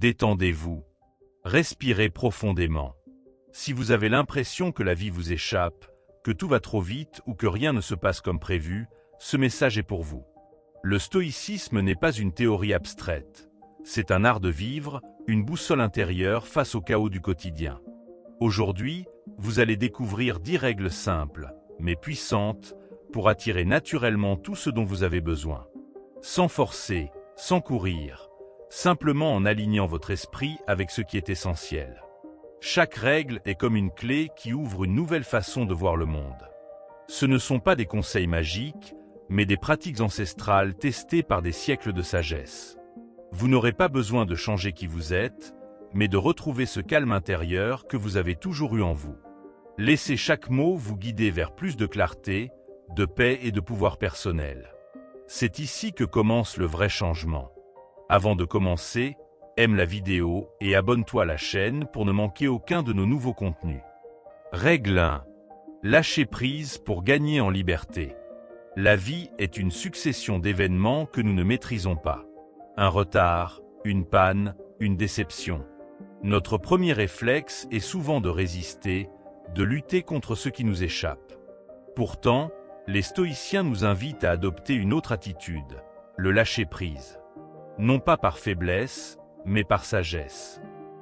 Détendez-vous. Respirez profondément. Si vous avez l'impression que la vie vous échappe, que tout va trop vite ou que rien ne se passe comme prévu, ce message est pour vous. Le stoïcisme n'est pas une théorie abstraite. C'est un art de vivre, une boussole intérieure face au chaos du quotidien. Aujourd'hui, vous allez découvrir 10 règles simples, mais puissantes, pour attirer naturellement tout ce dont vous avez besoin. Sans forcer, sans courir, simplement en alignant votre esprit avec ce qui est essentiel. Chaque règle est comme une clé qui ouvre une nouvelle façon de voir le monde. Ce ne sont pas des conseils magiques, mais des pratiques ancestrales testées par des siècles de sagesse. Vous n'aurez pas besoin de changer qui vous êtes, mais de retrouver ce calme intérieur que vous avez toujours eu en vous. Laissez chaque mot vous guider vers plus de clarté, de paix et de pouvoir personnel. C'est ici que commence le vrai changement. Avant de commencer, aime la vidéo et abonne-toi à la chaîne pour ne manquer aucun de nos nouveaux contenus. Règle 1. Lâcher prise pour gagner en liberté. La vie est une succession d'événements que nous ne maîtrisons pas. Un retard, une panne, une déception. Notre premier réflexe est souvent de résister, de lutter contre ce qui nous échappe. Pourtant, les stoïciens nous invitent à adopter une autre attitude, le lâcher-prise. Non pas par faiblesse, mais par sagesse.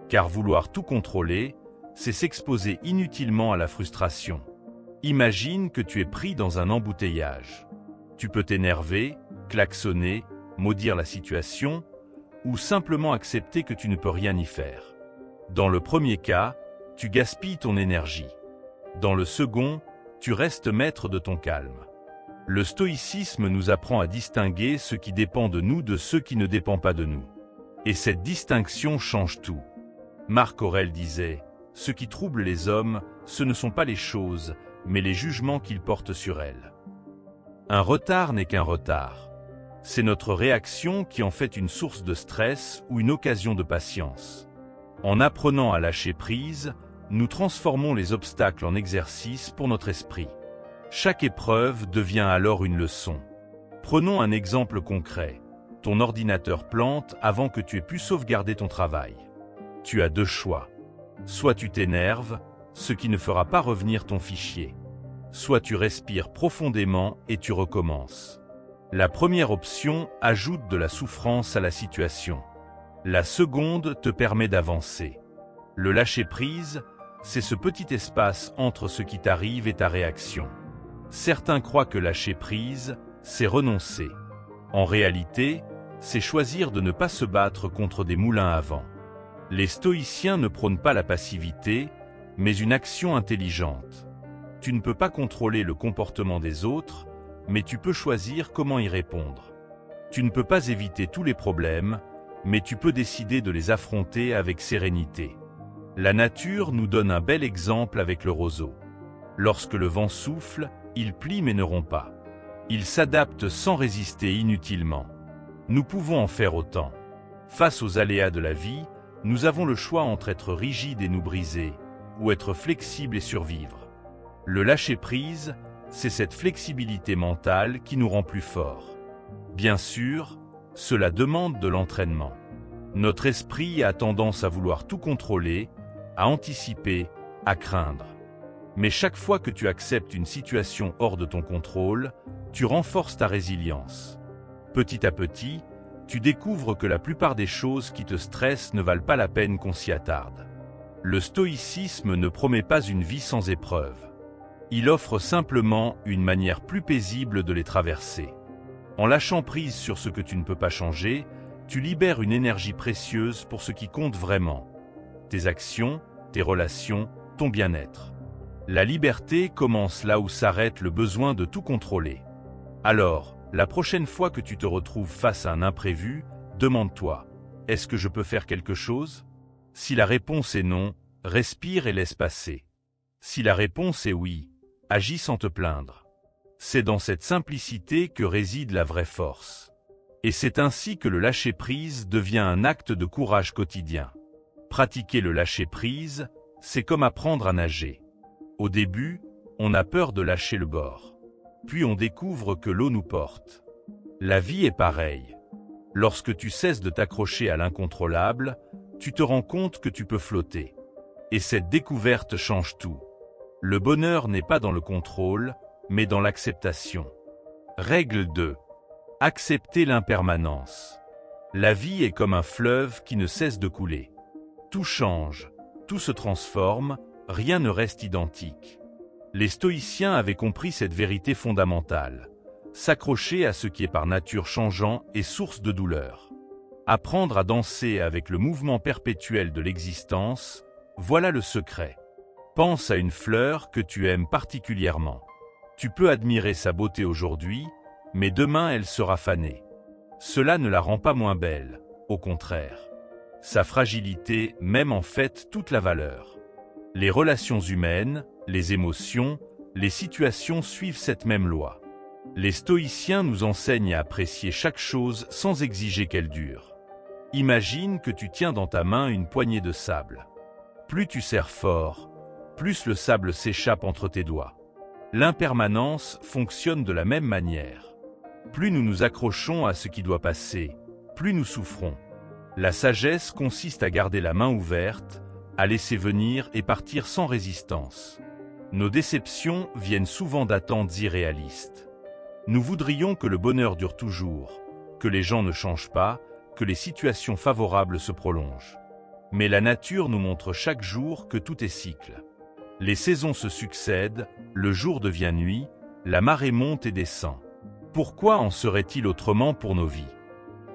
Car vouloir tout contrôler, c'est s'exposer inutilement à la frustration. Imagine que tu es pris dans un embouteillage. Tu peux t'énerver, klaxonner, maudire la situation, ou simplement accepter que tu ne peux rien y faire. Dans le premier cas, tu gaspilles ton énergie. Dans le second, tu restes maître de ton calme. Le stoïcisme nous apprend à distinguer ce qui dépend de nous de ce qui ne dépend pas de nous. Et cette distinction change tout. Marc Aurèle disait « Ce qui trouble les hommes, ce ne sont pas les choses, mais les jugements qu'ils portent sur elles. » Un retard n'est qu'un retard. C'est notre réaction qui en fait une source de stress ou une occasion de patience. En apprenant à lâcher prise, nous transformons les obstacles en exercice pour notre esprit. Chaque épreuve devient alors une leçon. Prenons un exemple concret. Ton ordinateur plante avant que tu aies pu sauvegarder ton travail. Tu as deux choix. Soit tu t'énerves, ce qui ne fera pas revenir ton fichier. Soit tu respires profondément et tu recommences. La première option ajoute de la souffrance à la situation. La seconde te permet d'avancer. Le lâcher-prise, c'est ce petit espace entre ce qui t'arrive et ta réaction. Certains croient que lâcher prise, c'est renoncer. En réalité, c'est choisir de ne pas se battre contre des moulins à vent. Les stoïciens ne prônent pas la passivité, mais une action intelligente. Tu ne peux pas contrôler le comportement des autres, mais tu peux choisir comment y répondre. Tu ne peux pas éviter tous les problèmes, mais tu peux décider de les affronter avec sérénité. La nature nous donne un bel exemple avec le roseau. Lorsque le vent souffle, il plie mais ne rompt pas. Il s'adapte sans résister inutilement. Nous pouvons en faire autant. Face aux aléas de la vie, nous avons le choix entre être rigide et nous briser, ou être flexible et survivre. Le lâcher-prise, c'est cette flexibilité mentale qui nous rend plus forts. Bien sûr, cela demande de l'entraînement. Notre esprit a tendance à vouloir tout contrôler, à anticiper, à craindre. Mais chaque fois que tu acceptes une situation hors de ton contrôle, tu renforces ta résilience. Petit à petit, tu découvres que la plupart des choses qui te stressent ne valent pas la peine qu'on s'y attarde. Le stoïcisme ne promet pas une vie sans épreuves. Il offre simplement une manière plus paisible de les traverser. En lâchant prise sur ce que tu ne peux pas changer, tu libères une énergie précieuse pour ce qui compte vraiment. Tes actions, tes relations, ton bien-être. La liberté commence là où s'arrête le besoin de tout contrôler. Alors, la prochaine fois que tu te retrouves face à un imprévu, demande-toi, est-ce que je peux faire quelque chose? Si la réponse est non, respire et laisse passer. Si la réponse est oui, agis sans te plaindre. C'est dans cette simplicité que réside la vraie force. Et c'est ainsi que le lâcher-prise devient un acte de courage quotidien. Pratiquer le lâcher-prise, c'est comme apprendre à nager. Au début, on a peur de lâcher le bord. Puis on découvre que l'eau nous porte. La vie est pareille. Lorsque tu cesses de t'accrocher à l'incontrôlable, tu te rends compte que tu peux flotter. Et cette découverte change tout. Le bonheur n'est pas dans le contrôle, mais dans l'acceptation. Règle 2. Accepter l'impermanence. La vie est comme un fleuve qui ne cesse de couler. Tout change, tout se transforme, rien ne reste identique. Les stoïciens avaient compris cette vérité fondamentale. S'accrocher à ce qui est par nature changeant est source de douleur. Apprendre à danser avec le mouvement perpétuel de l'existence, voilà le secret. Pense à une fleur que tu aimes particulièrement. Tu peux admirer sa beauté aujourd'hui, mais demain elle sera fanée. Cela ne la rend pas moins belle, au contraire. Sa fragilité même en fait toute la valeur. Les relations humaines, les émotions, les situations suivent cette même loi. Les stoïciens nous enseignent à apprécier chaque chose sans exiger qu'elle dure. Imagine que tu tiens dans ta main une poignée de sable. Plus tu serres fort, plus le sable s'échappe entre tes doigts. L'impermanence fonctionne de la même manière. Plus nous nous accrochons à ce qui doit passer, plus nous souffrons. La sagesse consiste à garder la main ouverte, à laisser venir et partir sans résistance. Nos déceptions viennent souvent d'attentes irréalistes. Nous voudrions que le bonheur dure toujours, que les gens ne changent pas, que les situations favorables se prolongent. Mais la nature nous montre chaque jour que tout est cycle. Les saisons se succèdent, le jour devient nuit, la marée monte et descend. Pourquoi en serait-il autrement pour nos vies?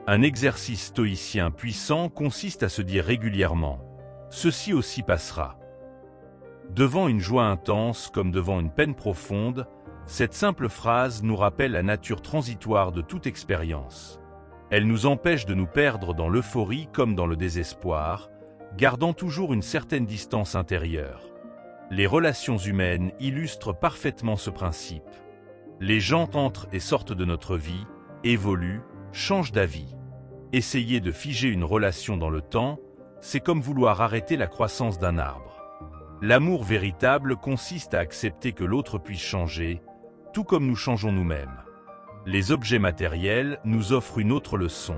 Un exercice stoïcien puissant consiste à se dire régulièrement « Ceci aussi passera ». Devant une joie intense comme devant une peine profonde, cette simple phrase nous rappelle la nature transitoire de toute expérience. Elle nous empêche de nous perdre dans l'euphorie comme dans le désespoir, gardant toujours une certaine distance intérieure. Les relations humaines illustrent parfaitement ce principe. Les gens entrent et sortent de notre vie, évoluent, changent d'avis. Essayer de figer une relation dans le temps, c'est comme vouloir arrêter la croissance d'un arbre. L'amour véritable consiste à accepter que l'autre puisse changer, tout comme nous changeons nous-mêmes. Les objets matériels nous offrent une autre leçon.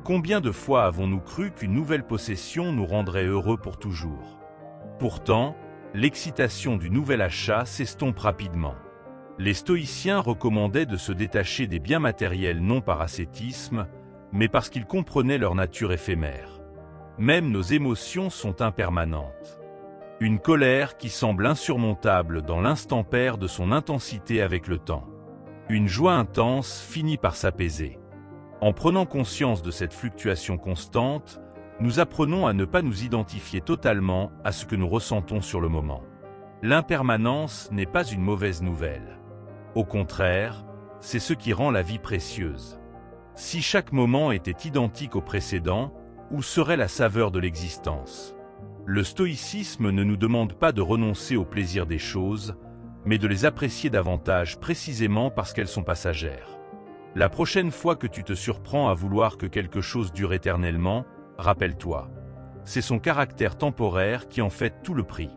Combien de fois avons-nous cru qu'une nouvelle possession nous rendrait heureux pour toujours? Pourtant, l'excitation du nouvel achat s'estompe rapidement. Les stoïciens recommandaient de se détacher des biens matériels non par ascétisme, mais parce qu'ils comprenaient leur nature éphémère. Même nos émotions sont impermanentes. Une colère qui semble insurmontable dans l'instant perd de son intensité avec le temps. Une joie intense finit par s'apaiser. En prenant conscience de cette fluctuation constante, nous apprenons à ne pas nous identifier totalement à ce que nous ressentons sur le moment. L'impermanence n'est pas une mauvaise nouvelle. Au contraire, c'est ce qui rend la vie précieuse. Si chaque moment était identique au précédent, où serait la saveur de l'existence? Le stoïcisme ne nous demande pas de renoncer au plaisir des choses, mais de les apprécier davantage précisément parce qu'elles sont passagères. La prochaine fois que tu te surprends à vouloir que quelque chose dure éternellement, rappelle-toi, c'est son caractère temporaire qui en fait tout le prix.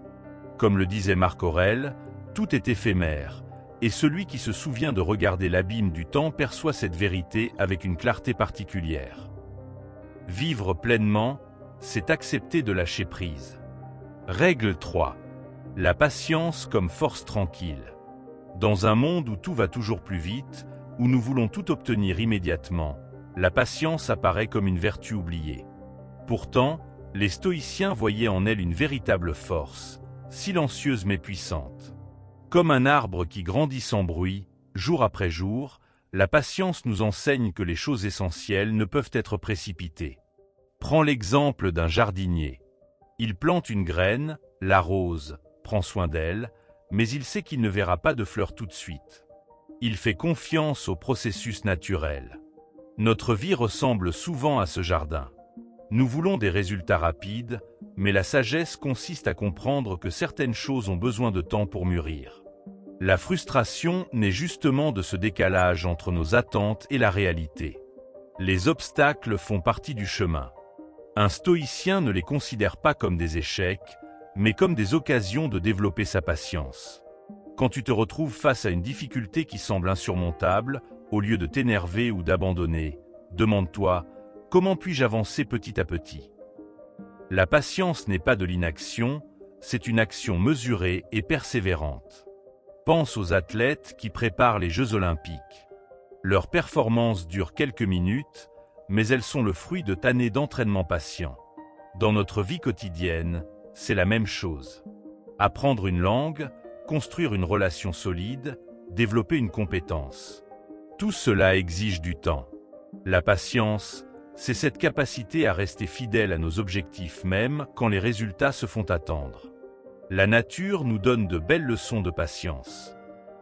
Comme le disait Marc Aurèle, tout est éphémère, et celui qui se souvient de regarder l'abîme du temps perçoit cette vérité avec une clarté particulière. Vivre pleinement, c'est accepter de lâcher prise. Règle 3. La patience comme force tranquille. Dans un monde où tout va toujours plus vite, où nous voulons tout obtenir immédiatement, la patience apparaît comme une vertu oubliée. Pourtant, les stoïciens voyaient en elle une véritable force, silencieuse mais puissante. Comme un arbre qui grandit sans bruit, jour après jour, la patience nous enseigne que les choses essentielles ne peuvent être précipitées. Prends l'exemple d'un jardinier. Il plante une graine, l'arrose, prend soin d'elle, mais il sait qu'il ne verra pas de fleurs tout de suite. Il fait confiance au processus naturel. Notre vie ressemble souvent à ce jardin. Nous voulons des résultats rapides, mais la sagesse consiste à comprendre que certaines choses ont besoin de temps pour mûrir. La frustration naît justement de ce décalage entre nos attentes et la réalité. Les obstacles font partie du chemin. Un stoïcien ne les considère pas comme des échecs, mais comme des occasions de développer sa patience. Quand tu te retrouves face à une difficulté qui semble insurmontable, au lieu de t'énerver ou d'abandonner, demande-toi « Comment puis-je avancer petit à petit ?» La patience n'est pas de l'inaction, c'est une action mesurée et persévérante. Pense aux athlètes qui préparent les Jeux Olympiques. Leurs performances durent quelques minutes, mais elles sont le fruit de années d'entraînement patient. Dans notre vie quotidienne, c'est la même chose. Apprendre une langue, construire une relation solide, développer une compétence. Tout cela exige du temps. La patience, c'est cette capacité à rester fidèle à nos objectifs même quand les résultats se font attendre. La nature nous donne de belles leçons de patience.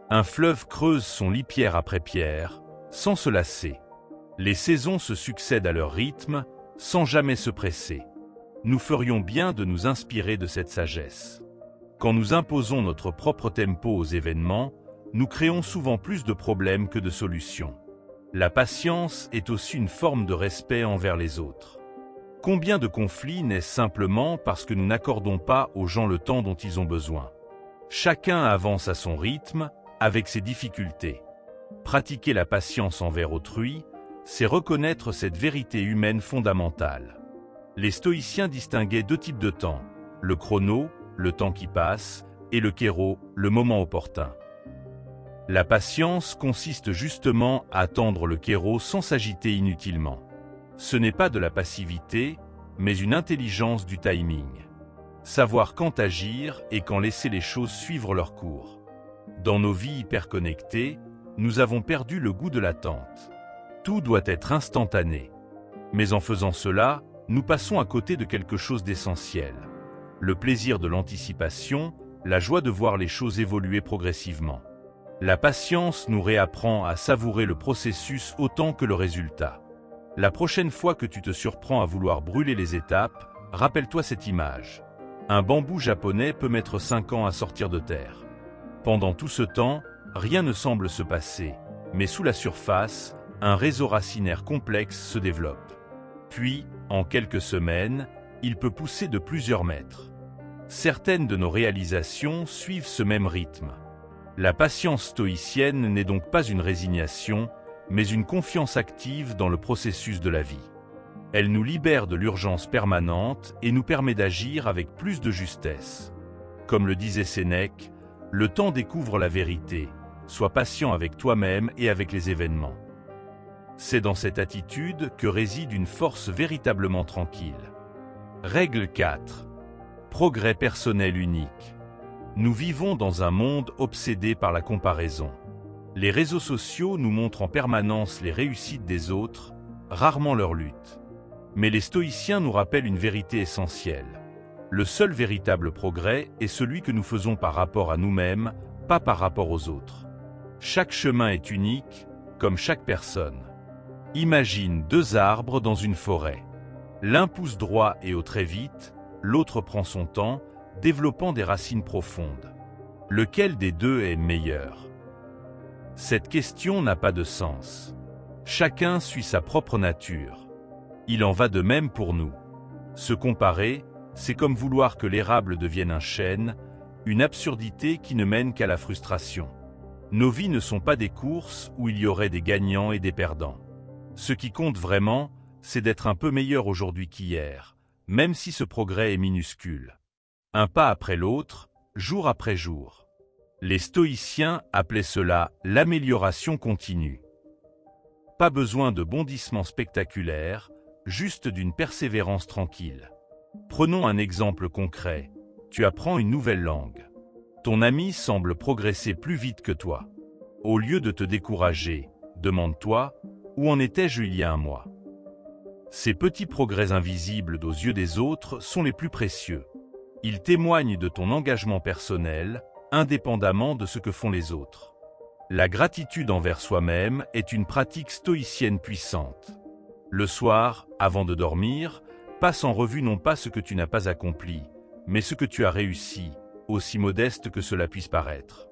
Un fleuve creuse son lit pierre après pierre, sans se lasser. Les saisons se succèdent à leur rythme, sans jamais se presser. Nous ferions bien de nous inspirer de cette sagesse. Quand nous imposons notre propre tempo aux événements, nous créons souvent plus de problèmes que de solutions. La patience est aussi une forme de respect envers les autres. Combien de conflits naissent simplement parce que nous n'accordons pas aux gens le temps dont ils ont besoin? Chacun avance à son rythme, avec ses difficultés. Pratiquer la patience envers autrui, c'est reconnaître cette vérité humaine fondamentale. Les stoïciens distinguaient deux types de temps, le chrono, le temps qui passe, et le kéro, le moment opportun. La patience consiste justement à attendre le kéro sans s'agiter inutilement. Ce n'est pas de la passivité, mais une intelligence du timing. Savoir quand agir et quand laisser les choses suivre leur cours. Dans nos vies hyperconnectées, nous avons perdu le goût de l'attente. Tout doit être instantané. Mais en faisant cela, nous passons à côté de quelque chose d'essentiel. Le plaisir de l'anticipation, la joie de voir les choses évoluer progressivement. La patience nous réapprend à savourer le processus autant que le résultat. La prochaine fois que tu te surprends à vouloir brûler les étapes, rappelle-toi cette image. Un bambou japonais peut mettre 5 ans à sortir de terre. Pendant tout ce temps, rien ne semble se passer, mais sous la surface, un réseau racinaire complexe se développe. Puis, en quelques semaines, il peut pousser de plusieurs mètres. Certaines de nos réalisations suivent ce même rythme. La patience stoïcienne n'est donc pas une résignation, mais une confiance active dans le processus de la vie. Elle nous libère de l'urgence permanente et nous permet d'agir avec plus de justesse. Comme le disait Sénèque, le temps découvre la vérité, sois patient avec toi-même et avec les événements. C'est dans cette attitude que réside une force véritablement tranquille. Règle 4. Progrès personnel unique. Nous vivons dans un monde obsédé par la comparaison. Les réseaux sociaux nous montrent en permanence les réussites des autres, rarement leurs luttes. Mais les stoïciens nous rappellent une vérité essentielle. Le seul véritable progrès est celui que nous faisons par rapport à nous-mêmes, pas par rapport aux autres. Chaque chemin est unique, comme chaque personne. Imagine 2 arbres dans une forêt. L'un pousse droit et haut très vite, l'autre prend son temps, développant des racines profondes. Lequel des deux est meilleur? Cette question n'a pas de sens. Chacun suit sa propre nature. Il en va de même pour nous. Se comparer, c'est comme vouloir que l'érable devienne un chêne, une absurdité qui ne mène qu'à la frustration. Nos vies ne sont pas des courses où il y aurait des gagnants et des perdants. Ce qui compte vraiment, c'est d'être un peu meilleur aujourd'hui qu'hier, même si ce progrès est minuscule. Un pas après l'autre, jour après jour. Les stoïciens appelaient cela l'amélioration continue. Pas besoin de bondissements spectaculaires, juste d'une persévérance tranquille. Prenons un exemple concret. Tu apprends une nouvelle langue. Ton ami semble progresser plus vite que toi. Au lieu de te décourager, demande-toi, où en étais-je il y a un mois? Ces petits progrès invisibles aux yeux des autres sont les plus précieux. Ils témoignent de ton engagement personnel, indépendamment de ce que font les autres. La gratitude envers soi-même est une pratique stoïcienne puissante. Le soir, avant de dormir, passe en revue non pas ce que tu n'as pas accompli, mais ce que tu as réussi, aussi modeste que cela puisse paraître.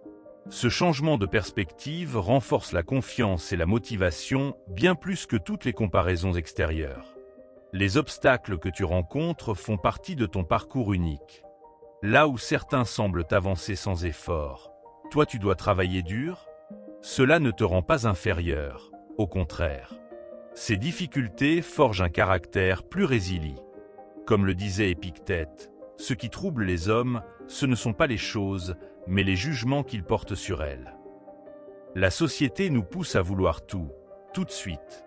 Ce changement de perspective renforce la confiance et la motivation bien plus que toutes les comparaisons extérieures. Les obstacles que tu rencontres font partie de ton parcours unique. Là où certains semblent avancer sans effort, toi tu dois travailler dur? Cela ne te rend pas inférieur, au contraire. Ces difficultés forgent un caractère plus résilient. Comme le disait Épictète, ce qui trouble les hommes, ce ne sont pas les choses, mais les jugements qu'ils portent sur elles. La société nous pousse à vouloir tout de suite.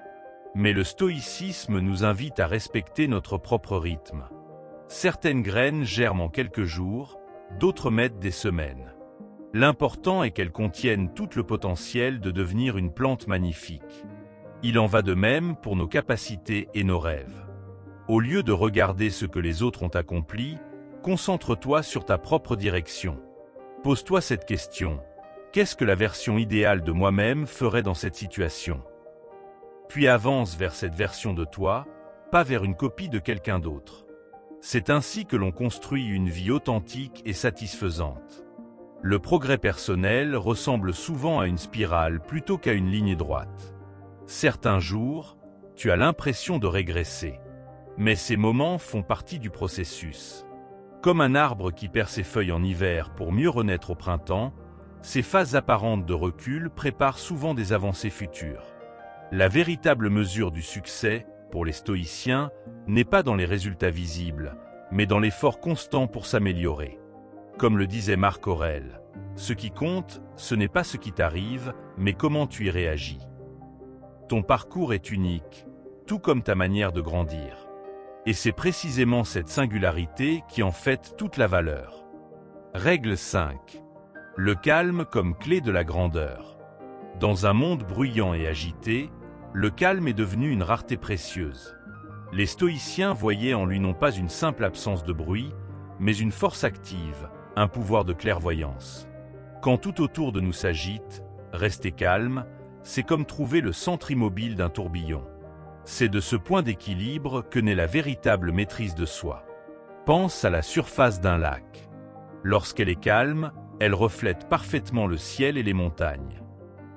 Mais le stoïcisme nous invite à respecter notre propre rythme. Certaines graines germent en quelques jours, d'autres mettent des semaines. L'important est qu'elles contiennent tout le potentiel de devenir une plante magnifique. Il en va de même pour nos capacités et nos rêves. Au lieu de regarder ce que les autres ont accompli, concentre-toi sur ta propre direction. Pose-toi cette question. Qu'est-ce que la version idéale de moi-même ferait dans cette situation ? Puis avance vers cette version de toi, pas vers une copie de quelqu'un d'autre. C'est ainsi que l'on construit une vie authentique et satisfaisante. Le progrès personnel ressemble souvent à une spirale plutôt qu'à une ligne droite. Certains jours, tu as l'impression de régresser. Mais ces moments font partie du processus. Comme un arbre qui perd ses feuilles en hiver pour mieux renaître au printemps, ces phases apparentes de recul préparent souvent des avancées futures. La véritable mesure du succès, pour les stoïciens, n'est pas dans les résultats visibles, mais dans l'effort constant pour s'améliorer. Comme le disait Marc Aurèle, ce qui compte, ce n'est pas ce qui t'arrive, mais comment tu y réagis. Ton parcours est unique, tout comme ta manière de grandir. Et c'est précisément cette singularité qui en fait toute la valeur. Règle 5. Le calme comme clé de la grandeur. Dans un monde bruyant et agité, le calme est devenu une rareté précieuse. Les stoïciens voyaient en lui non pas une simple absence de bruit, mais une force active, un pouvoir de clairvoyance. Quand tout autour de nous s'agite, rester calme, c'est comme trouver le centre immobile d'un tourbillon. C'est de ce point d'équilibre que naît la véritable maîtrise de soi. Pense à la surface d'un lac. Lorsqu'elle est calme, elle reflète parfaitement le ciel et les montagnes.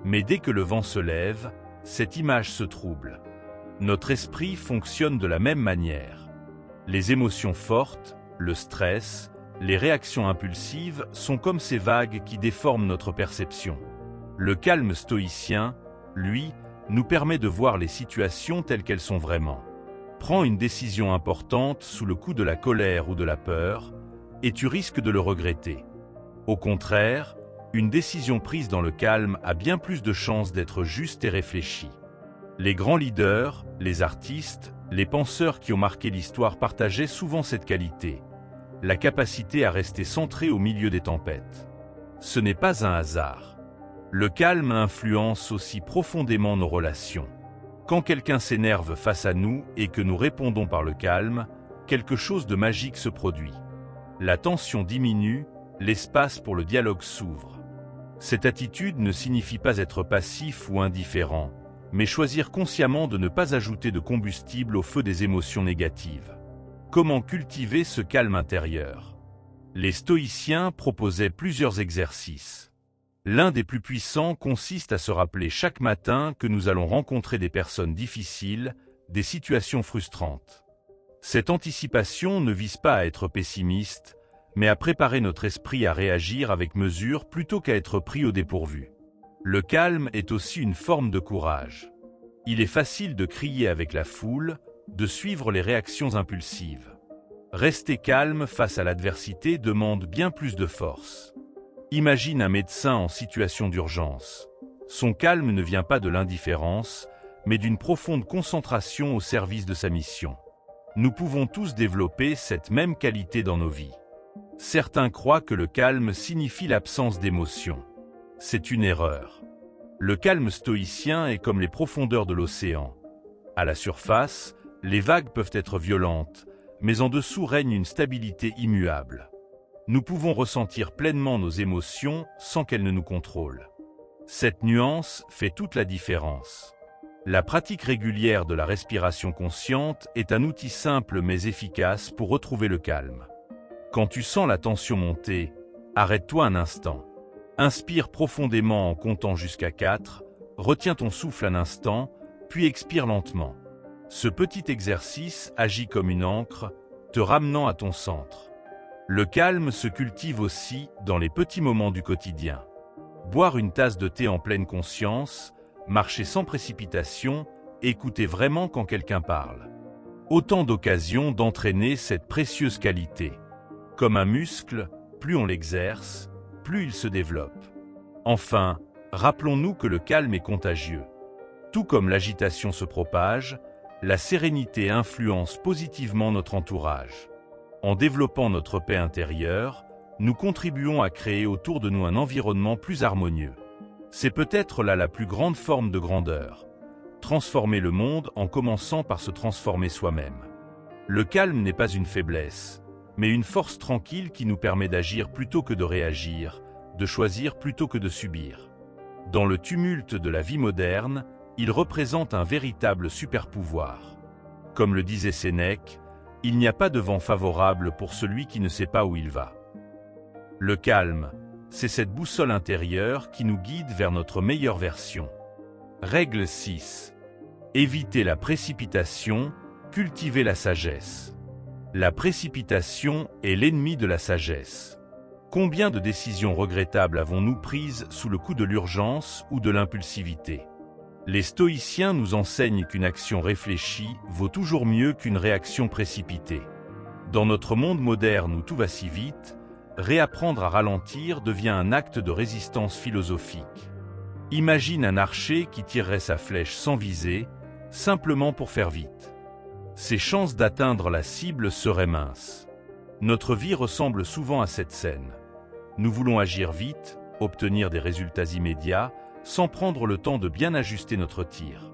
Mais dès que le vent se lève, cette image se trouble. Notre esprit fonctionne de la même manière. Les émotions fortes, le stress, les réactions impulsives sont comme ces vagues qui déforment notre perception. Le calme stoïcien, lui, nous permet de voir les situations telles qu'elles sont vraiment. Prends une décision importante sous le coup de la colère ou de la peur, et tu risques de le regretter. Au contraire, une décision prise dans le calme a bien plus de chances d'être juste et réfléchie. Les grands leaders, les artistes, les penseurs qui ont marqué l'histoire partageaient souvent cette qualité, la capacité à rester centré au milieu des tempêtes. Ce n'est pas un hasard. Le calme influence aussi profondément nos relations. Quand quelqu'un s'énerve face à nous et que nous répondons par le calme, quelque chose de magique se produit. La tension diminue, l'espace pour le dialogue s'ouvre. Cette attitude ne signifie pas être passif ou indifférent, mais choisir consciemment de ne pas ajouter de combustible au feu des émotions négatives. Comment cultiver ce calme intérieur ? Les stoïciens proposaient plusieurs exercices. L'un des plus puissants consiste à se rappeler chaque matin que nous allons rencontrer des personnes difficiles, des situations frustrantes. Cette anticipation ne vise pas à être pessimiste, mais à préparer notre esprit à réagir avec mesure plutôt qu'à être pris au dépourvu. Le calme est aussi une forme de courage. Il est facile de crier avec la foule, de suivre les réactions impulsives. Rester calme face à l'adversité demande bien plus de force. Imagine un médecin en situation d'urgence. Son calme ne vient pas de l'indifférence, mais d'une profonde concentration au service de sa mission. Nous pouvons tous développer cette même qualité dans nos vies. Certains croient que le calme signifie l'absence d'émotion. C'est une erreur. Le calme stoïcien est comme les profondeurs de l'océan. À la surface, les vagues peuvent être violentes, mais en dessous règne une stabilité immuable. Nous pouvons ressentir pleinement nos émotions sans qu'elles ne nous contrôlent. Cette nuance fait toute la différence. La pratique régulière de la respiration consciente est un outil simple mais efficace pour retrouver le calme. Quand tu sens la tension monter, arrête-toi un instant. Inspire profondément en comptant jusqu'à 4, retiens ton souffle un instant, puis expire lentement. Ce petit exercice agit comme une ancre, te ramenant à ton centre. Le calme se cultive aussi dans les petits moments du quotidien. Boire une tasse de thé en pleine conscience, marcher sans précipitation, écouter vraiment quand quelqu'un parle. Autant d'occasions d'entraîner cette précieuse qualité. Comme un muscle, plus on l'exerce, plus il se développe. Enfin, rappelons-nous que le calme est contagieux. Tout comme l'agitation se propage, la sérénité influence positivement notre entourage. En développant notre paix intérieure, nous contribuons à créer autour de nous un environnement plus harmonieux. C'est peut-être là la plus grande forme de grandeur. Transformer le monde en commençant par se transformer soi-même. Le calme n'est pas une faiblesse, mais une force tranquille qui nous permet d'agir plutôt que de réagir, de choisir plutôt que de subir. Dans le tumulte de la vie moderne, il représente un véritable super-pouvoir. Comme le disait Sénèque, il n'y a pas de vent favorable pour celui qui ne sait pas où il va. Le calme, c'est cette boussole intérieure qui nous guide vers notre meilleure version. Règle 6. Éviter la précipitation, cultiver la sagesse. La précipitation est l'ennemi de la sagesse. Combien de décisions regrettables avons-nous prises sous le coup de l'urgence ou de l'impulsivité? Les stoïciens nous enseignent qu'une action réfléchie vaut toujours mieux qu'une réaction précipitée. Dans notre monde moderne où tout va si vite, réapprendre à ralentir devient un acte de résistance philosophique. Imagine un archer qui tirerait sa flèche sans viser, simplement pour faire vite. Ses chances d'atteindre la cible seraient minces. Notre vie ressemble souvent à cette scène. Nous voulons agir vite, obtenir des résultats immédiats, sans prendre le temps de bien ajuster notre tir.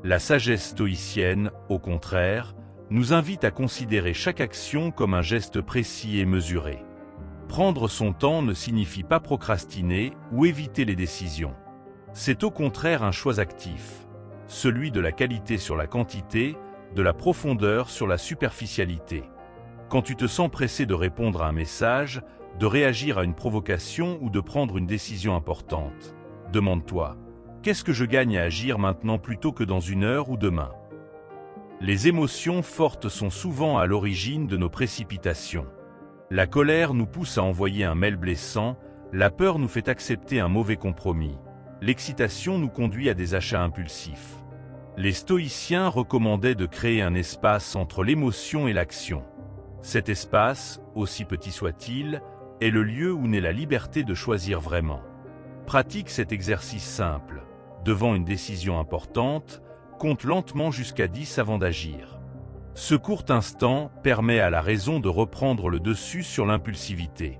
La sagesse stoïcienne, au contraire, nous invite à considérer chaque action comme un geste précis et mesuré. Prendre son temps ne signifie pas procrastiner ou éviter les décisions. C'est au contraire un choix actif, celui de la qualité sur la quantité, de la profondeur sur la superficialité. Quand tu te sens pressé de répondre à un message, de réagir à une provocation ou de prendre une décision importante, demande-toi, qu'est-ce que je gagne à agir maintenant plutôt que dans une heure ou demain? Les émotions fortes sont souvent à l'origine de nos précipitations. La colère nous pousse à envoyer un mail blessant, la peur nous fait accepter un mauvais compromis, l'excitation nous conduit à des achats impulsifs. Les stoïciens recommandaient de créer un espace entre l'émotion et l'action. Cet espace, aussi petit soit-il, est le lieu où naît la liberté de choisir vraiment. Pratique cet exercice simple. Devant une décision importante, compte lentement jusqu'à 10 avant d'agir. Ce court instant permet à la raison de reprendre le dessus sur l'impulsivité.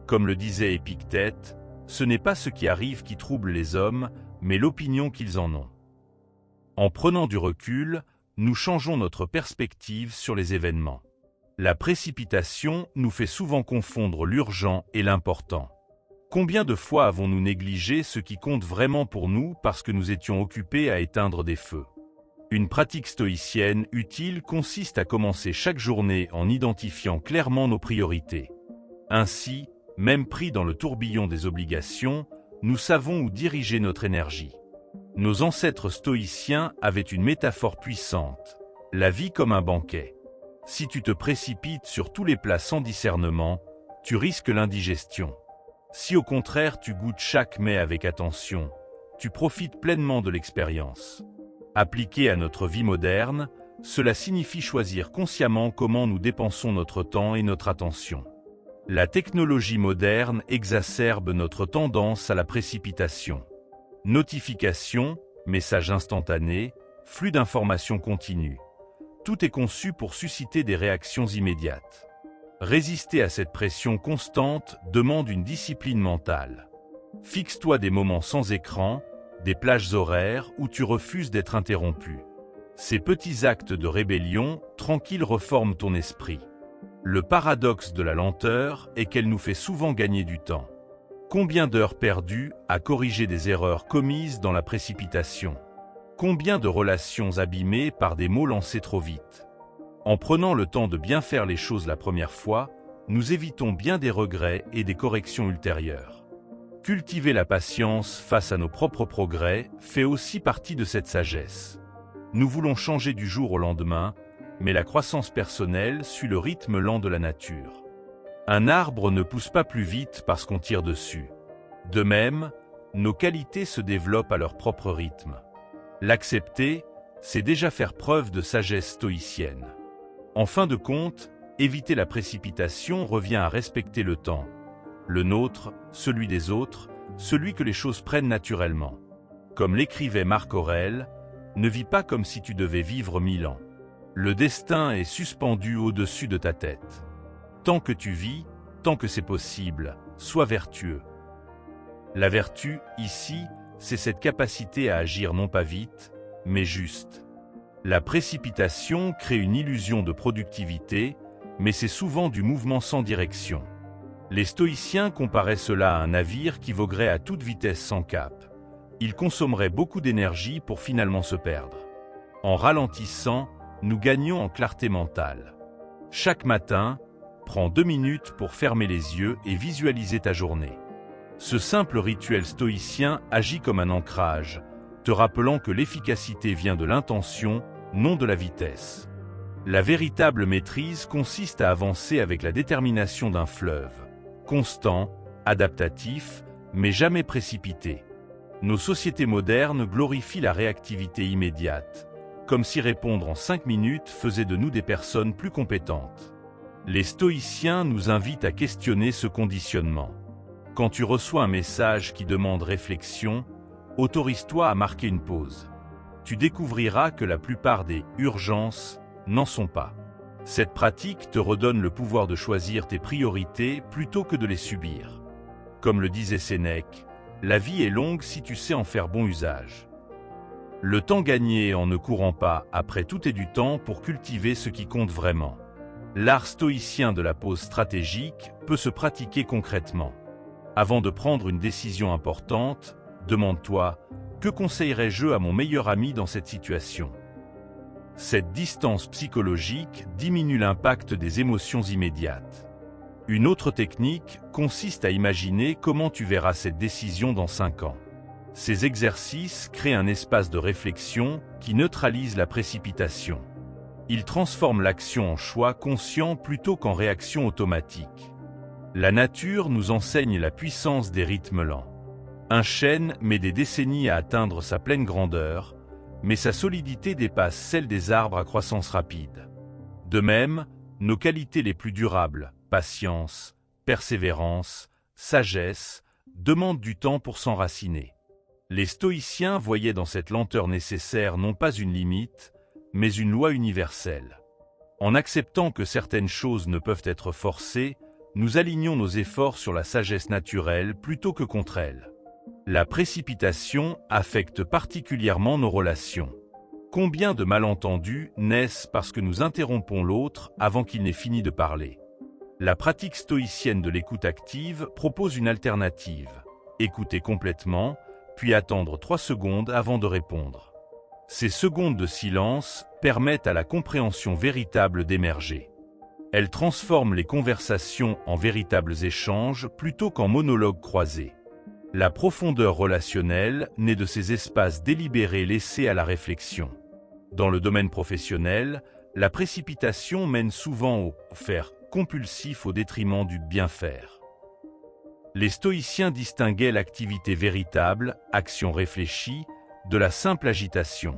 Comme le disait Épictète, ce n'est pas ce qui arrive qui trouble les hommes, mais l'opinion qu'ils en ont. En prenant du recul, nous changeons notre perspective sur les événements. La précipitation nous fait souvent confondre l'urgent et l'important. Combien de fois avons-nous négligé ce qui compte vraiment pour nous parce que nous étions occupés à éteindre des feux? Une pratique stoïcienne utile consiste à commencer chaque journée en identifiant clairement nos priorités. Ainsi, même pris dans le tourbillon des obligations, nous savons où diriger notre énergie. Nos ancêtres stoïciens avaient une métaphore puissante, la vie comme un banquet. Si tu te précipites sur tous les plats sans discernement, tu risques l'indigestion. Si au contraire tu goûtes chaque mets avec attention, tu profites pleinement de l'expérience. Appliqué à notre vie moderne, cela signifie choisir consciemment comment nous dépensons notre temps et notre attention. La technologie moderne exacerbe notre tendance à la précipitation. Notifications, messages instantanés, flux d'informations continus. Tout est conçu pour susciter des réactions immédiates. Résister à cette pression constante demande une discipline mentale. Fixe-toi des moments sans écran, des plages horaires où tu refuses d'être interrompu. Ces petits actes de rébellion, tranquilles, reforment ton esprit. Le paradoxe de la lenteur est qu'elle nous fait souvent gagner du temps. Combien d'heures perdues à corriger des erreurs commises dans la précipitation? Combien de relations abîmées par des mots lancés trop vite? En prenant le temps de bien faire les choses la première fois, nous évitons bien des regrets et des corrections ultérieures. Cultiver la patience face à nos propres progrès fait aussi partie de cette sagesse. Nous voulons changer du jour au lendemain, mais la croissance personnelle suit le rythme lent de la nature. Un arbre ne pousse pas plus vite parce qu'on tire dessus. De même, nos qualités se développent à leur propre rythme. L'accepter, c'est déjà faire preuve de sagesse stoïcienne. En fin de compte, éviter la précipitation revient à respecter le temps. Le nôtre, celui des autres, celui que les choses prennent naturellement. Comme l'écrivait Marc Aurèle, ne vis pas comme si tu devais vivre 1000 ans. Le destin est suspendu au-dessus de ta tête. Tant que tu vis, tant que c'est possible, sois vertueux. La vertu, ici, c'est cette capacité à agir non pas vite, mais juste. La précipitation crée une illusion de productivité, mais c'est souvent du mouvement sans direction. Les stoïciens comparaient cela à un navire qui voguerait à toute vitesse sans cap. Il consommerait beaucoup d'énergie pour finalement se perdre. En ralentissant, nous gagnons en clarté mentale. Chaque matin, prends 2 minutes pour fermer les yeux et visualiser ta journée. Ce simple rituel stoïcien agit comme un ancrage, te rappelant que l'efficacité vient de l'intention, non de la vitesse. La véritable maîtrise consiste à avancer avec la détermination d'un fleuve, constant, adaptatif, mais jamais précipité. Nos sociétés modernes glorifient la réactivité immédiate, comme si répondre en 5 minutes faisait de nous des personnes plus compétentes. Les stoïciens nous invitent à questionner ce conditionnement. Quand tu reçois un message qui demande réflexion, autorise-toi à marquer une pause. Tu découvriras que la plupart des « urgences » n'en sont pas. Cette pratique te redonne le pouvoir de choisir tes priorités plutôt que de les subir. Comme le disait Sénèque, la vie est longue si tu sais en faire bon usage. Le temps gagné en ne courant pas après tout est du temps pour cultiver ce qui compte vraiment. L'art stoïcien de la pause stratégique peut se pratiquer concrètement. Avant de prendre une décision importante, demande-toi « Que conseillerais-je à mon meilleur ami dans cette situation ?» Cette distance psychologique diminue l'impact des émotions immédiates. Une autre technique consiste à imaginer comment tu verras cette décision dans 5 ans. Ces exercices créent un espace de réflexion qui neutralise la précipitation. Ils transforment l'action en choix conscient plutôt qu'en réaction automatique. La nature nous enseigne la puissance des rythmes lents. Un chêne met des décennies à atteindre sa pleine grandeur, mais sa solidité dépasse celle des arbres à croissance rapide. De même, nos qualités les plus durables, patience, persévérance, sagesse, demandent du temps pour s'enraciner. Les stoïciens voyaient dans cette lenteur nécessaire non pas une limite, mais une loi universelle. En acceptant que certaines choses ne peuvent être forcées, nous alignons nos efforts sur la sagesse naturelle plutôt que contre elle. La précipitation affecte particulièrement nos relations. Combien de malentendus naissent parce que nous interrompons l'autre avant qu'il n'ait fini de parler? La pratique stoïcienne de l'écoute active propose une alternative. Écouter complètement, puis attendre 3 secondes avant de répondre. Ces secondes de silence permettent à la compréhension véritable d'émerger. Elles transforment les conversations en véritables échanges plutôt qu'en monologues croisés. La profondeur relationnelle naît de ces espaces délibérés laissés à la réflexion. Dans le domaine professionnel, la précipitation mène souvent au « faire » compulsif au détriment du « bien faire ». Les stoïciens distinguaient l'activité véritable, action réfléchie, de la simple agitation.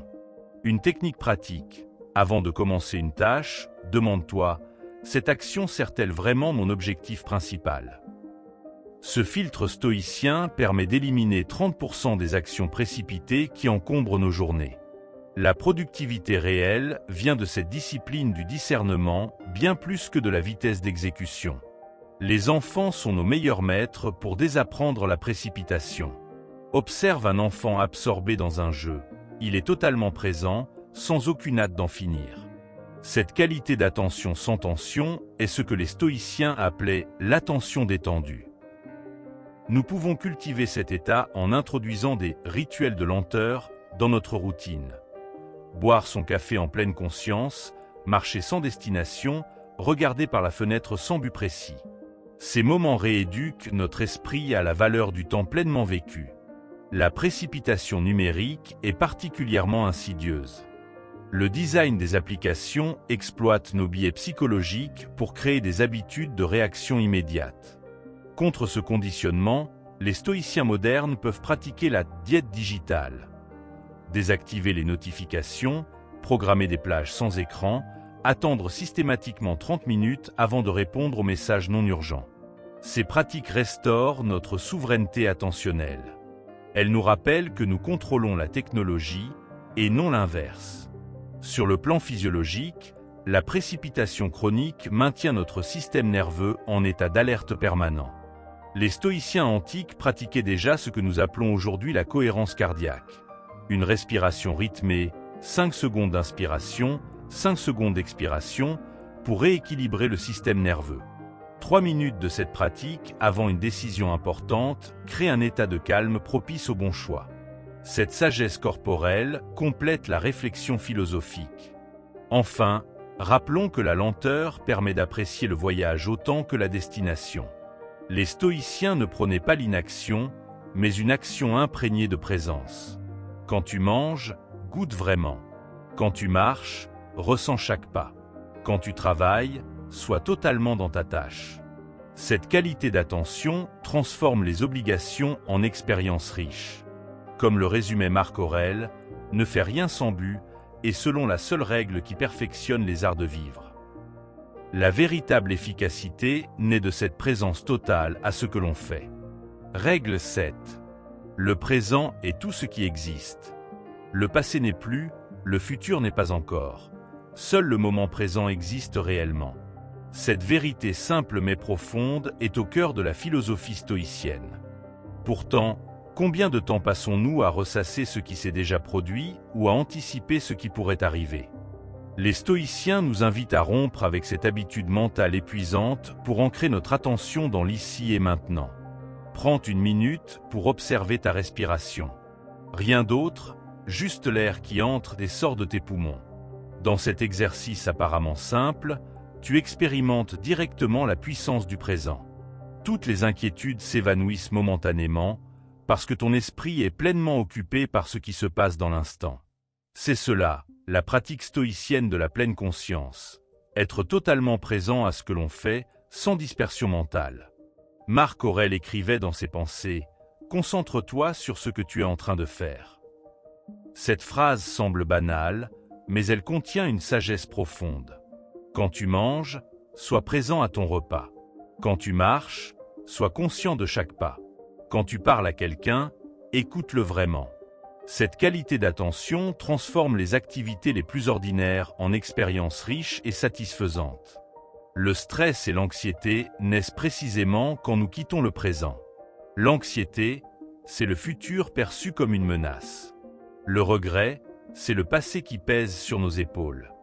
Une technique pratique. Avant de commencer une tâche, demande-toi « Cette action sert-elle vraiment mon objectif principal ?» Ce filtre stoïcien permet d'éliminer 30% des actions précipitées qui encombrent nos journées. La productivité réelle vient de cette discipline du discernement bien plus que de la vitesse d'exécution. Les enfants sont nos meilleurs maîtres pour désapprendre la précipitation. Observe un enfant absorbé dans un jeu. Il est totalement présent, sans aucune hâte d'en finir. Cette qualité d'attention sans tension est ce que les stoïciens appelaient l'attention détendue. Nous pouvons cultiver cet état en introduisant des rituels de lenteur dans notre routine. Boire son café en pleine conscience, marcher sans destination, regarder par la fenêtre sans but précis. Ces moments rééduquent notre esprit à la valeur du temps pleinement vécu. La précipitation numérique est particulièrement insidieuse. Le design des applications exploite nos biais psychologiques pour créer des habitudes de réaction immédiate. Contre ce conditionnement, les stoïciens modernes peuvent pratiquer la diète digitale. Désactiver les notifications, programmer des plages sans écran, attendre systématiquement 30 minutes avant de répondre aux messages non urgents. Ces pratiques restaurent notre souveraineté attentionnelle. Elles nous rappellent que nous contrôlons la technologie et non l'inverse. Sur le plan physiologique, la précipitation chronique maintient notre système nerveux en état d'alerte permanent. Les stoïciens antiques pratiquaient déjà ce que nous appelons aujourd'hui la cohérence cardiaque. Une respiration rythmée, 5 secondes d'inspiration, 5 secondes d'expiration, pour rééquilibrer le système nerveux. 3 minutes de cette pratique avant une décision importante créent un état de calme propice au bon choix. Cette sagesse corporelle complète la réflexion philosophique. Enfin, rappelons que la lenteur permet d'apprécier le voyage autant que la destination. Les stoïciens ne prônaient pas l'inaction, mais une action imprégnée de présence. Quand tu manges, goûte vraiment. Quand tu marches, ressens chaque pas. Quand tu travailles, sois totalement dans ta tâche. Cette qualité d'attention transforme les obligations en expériences riches. Comme le résumait Marc Aurèle, ne fais rien sans but et selon la seule règle qui perfectionne les arts de vivre. La véritable efficacité naît de cette présence totale à ce que l'on fait. Règle 7. Le présent est tout ce qui existe. Le passé n'est plus, le futur n'est pas encore. Seul le moment présent existe réellement. Cette vérité simple mais profonde est au cœur de la philosophie stoïcienne. Pourtant, combien de temps passons-nous à ressasser ce qui s'est déjà produit ou à anticiper ce qui pourrait arriver? Les stoïciens nous invitent à rompre avec cette habitude mentale épuisante pour ancrer notre attention dans l'ici et maintenant. Prends une minute pour observer ta respiration. Rien d'autre, juste l'air qui entre et sort de tes poumons. Dans cet exercice apparemment simple, tu expérimentes directement la puissance du présent. Toutes les inquiétudes s'évanouissent momentanément parce que ton esprit est pleinement occupé par ce qui se passe dans l'instant. C'est cela, la pratique stoïcienne de la pleine conscience. Être totalement présent à ce que l'on fait, sans dispersion mentale. Marc Aurèle écrivait dans ses pensées « Concentre-toi sur ce que tu es en train de faire ». Cette phrase semble banale, mais elle contient une sagesse profonde. Quand tu manges, sois présent à ton repas. Quand tu marches, sois conscient de chaque pas. Quand tu parles à quelqu'un, écoute-le vraiment. Cette qualité d'attention transforme les activités les plus ordinaires en expériences riches et satisfaisantes. Le stress et l'anxiété naissent précisément quand nous quittons le présent. L'anxiété, c'est le futur perçu comme une menace. Le regret, c'est le passé qui pèse sur nos épaules.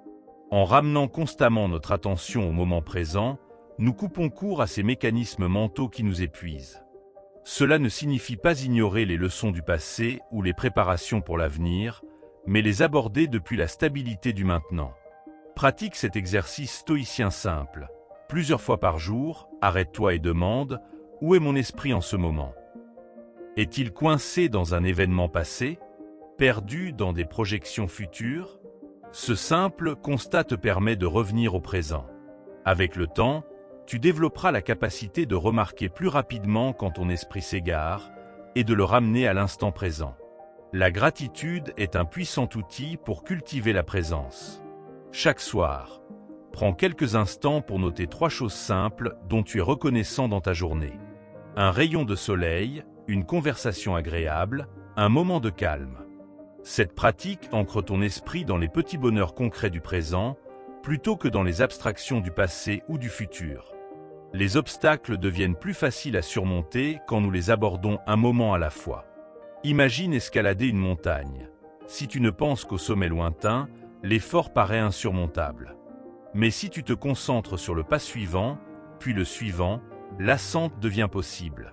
En ramenant constamment notre attention au moment présent, nous coupons court à ces mécanismes mentaux qui nous épuisent. Cela ne signifie pas ignorer les leçons du passé ou les préparations pour l'avenir, mais les aborder depuis la stabilité du maintenant. Pratique cet exercice stoïcien simple. Plusieurs fois par jour, arrête-toi et demande « Où est mon esprit en ce moment ?» Est-il coincé dans un événement passé? Perdu dans des projections futures? Ce simple constat te permet de revenir au présent. Avec le temps, tu développeras la capacité de remarquer plus rapidement quand ton esprit s'égare et de le ramener à l'instant présent. La gratitude est un puissant outil pour cultiver la présence. Chaque soir, prends quelques instants pour noter 3 choses simples dont tu es reconnaissant dans ta journée. Un rayon de soleil, une conversation agréable, un moment de calme. Cette pratique ancre ton esprit dans les petits bonheurs concrets du présent, plutôt que dans les abstractions du passé ou du futur. Les obstacles deviennent plus faciles à surmonter quand nous les abordons un moment à la fois. Imagine escalader une montagne. Si tu ne penses qu'au sommet lointain, l'effort paraît insurmontable. Mais si tu te concentres sur le pas suivant, puis le suivant, l'ascente devient possible.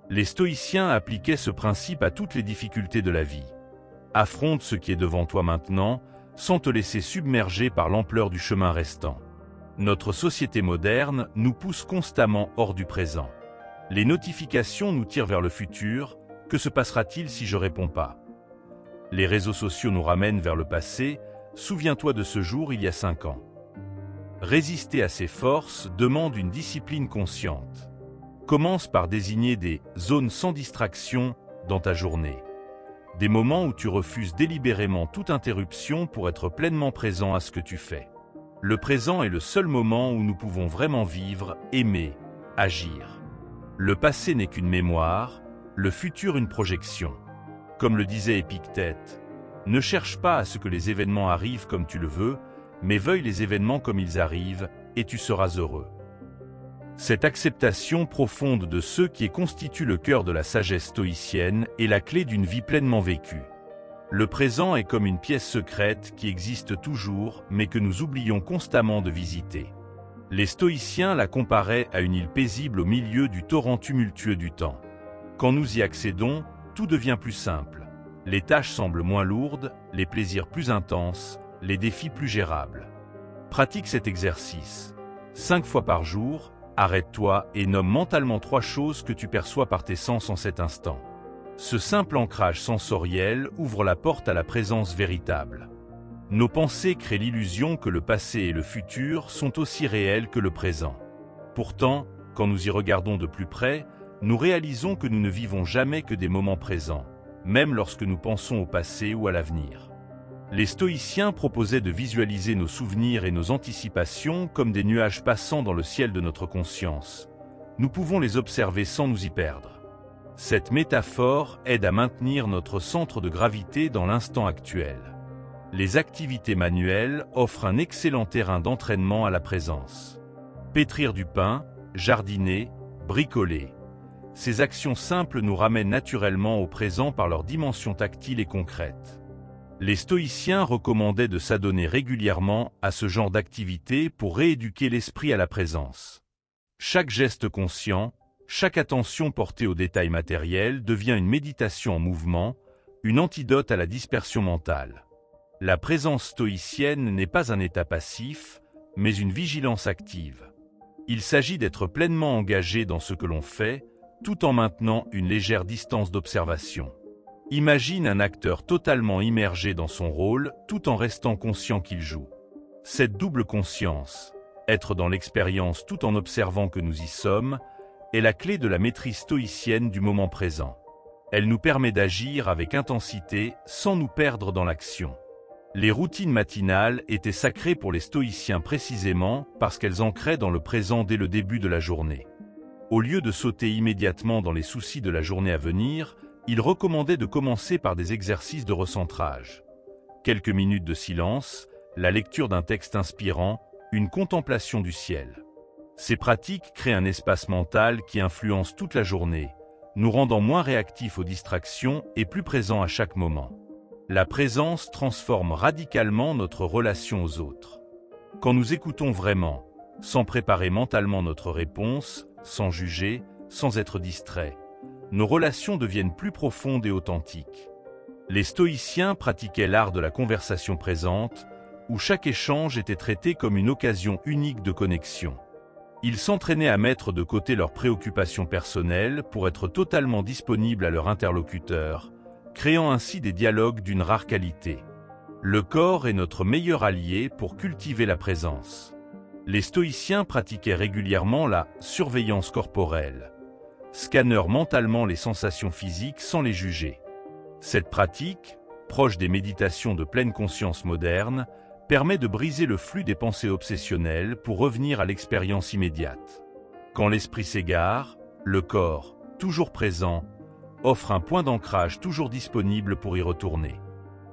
Les stoïciens appliquaient ce principe à toutes les difficultés de la vie. Affronte ce qui est devant toi maintenant, sans te laisser submerger par l'ampleur du chemin restant. Notre société moderne nous pousse constamment hors du présent. Les notifications nous tirent vers le futur. Que se passera-t-il si je réponds pas? Les réseaux sociaux nous ramènent vers le passé. Souviens-toi de ce jour il y a 5 ans. Résister à ces forces demande une discipline consciente. Commence par désigner des zones sans distraction dans ta journée. des moments où tu refuses délibérément toute interruption pour être pleinement présent à ce que tu fais. Le présent est le seul moment où nous pouvons vraiment vivre, aimer, agir. Le passé n'est qu'une mémoire, le futur une projection. Comme le disait Épictète, ne cherche pas à ce que les événements arrivent comme tu le veux, mais veuille les événements comme ils arrivent, et tu seras heureux. Cette acceptation profonde de ce qui constitue le cœur de la sagesse stoïcienne est la clé d'une vie pleinement vécue. Le présent est comme une pièce secrète qui existe toujours, mais que nous oublions constamment de visiter. Les stoïciens la comparaient à une île paisible au milieu du torrent tumultueux du temps. Quand nous y accédons, tout devient plus simple. Les tâches semblent moins lourdes, les plaisirs plus intenses, les défis plus gérables. Pratique cet exercice. 5 fois par jour, arrête-toi et nomme mentalement 3 choses que tu perçois par tes sens en cet instant. Ce simple ancrage sensoriel ouvre la porte à la présence véritable. Nos pensées créent l'illusion que le passé et le futur sont aussi réels que le présent. Pourtant, quand nous y regardons de plus près, nous réalisons que nous ne vivons jamais que des moments présents, même lorsque nous pensons au passé ou à l'avenir. Les stoïciens proposaient de visualiser nos souvenirs et nos anticipations comme des nuages passant dans le ciel de notre conscience. Nous pouvons les observer sans nous y perdre. Cette métaphore aide à maintenir notre centre de gravité dans l'instant actuel. Les activités manuelles offrent un excellent terrain d'entraînement à la présence. Pétrir du pain, jardiner, bricoler. Ces actions simples nous ramènent naturellement au présent par leur dimension tactile et concrète. Les stoïciens recommandaient de s'adonner régulièrement à ce genre d'activité pour rééduquer l'esprit à la présence. Chaque geste conscient, chaque attention portée aux détails matériels devient une méditation en mouvement, une antidote à la dispersion mentale. La présence stoïcienne n'est pas un état passif, mais une vigilance active. Il s'agit d'être pleinement engagé dans ce que l'on fait, tout en maintenant une légère distance d'observation. Imagine un acteur totalement immergé dans son rôle, tout en restant conscient qu'il joue. Cette double conscience, être dans l'expérience tout en observant que nous y sommes, est la clé de la maîtrise stoïcienne du moment présent. Elle nous permet d'agir avec intensité sans nous perdre dans l'action. Les routines matinales étaient sacrées pour les stoïciens précisément parce qu'elles ancraient dans le présent dès le début de la journée. Au lieu de sauter immédiatement dans les soucis de la journée à venir, il recommandait de commencer par des exercices de recentrage. Quelques minutes de silence, la lecture d'un texte inspirant, une contemplation du ciel. Ces pratiques créent un espace mental qui influence toute la journée, nous rendant moins réactifs aux distractions et plus présents à chaque moment. La présence transforme radicalement notre relation aux autres. Quand nous écoutons vraiment, sans préparer mentalement notre réponse, sans juger, sans être distrait, nos relations deviennent plus profondes et authentiques. Les stoïciens pratiquaient l'art de la conversation présente, où chaque échange était traité comme une occasion unique de connexion. Ils s'entraînaient à mettre de côté leurs préoccupations personnelles pour être totalement disponibles à leur interlocuteur, créant ainsi des dialogues d'une rare qualité. Le corps est notre meilleur allié pour cultiver la présence. Les stoïciens pratiquaient régulièrement la surveillance corporelle, scannèrent mentalement les sensations physiques sans les juger. Cette pratique, proche des méditations de pleine conscience modernes, permet de briser le flux des pensées obsessionnelles pour revenir à l'expérience immédiate. Quand l'esprit s'égare, le corps, toujours présent, offre un point d'ancrage toujours disponible pour y retourner.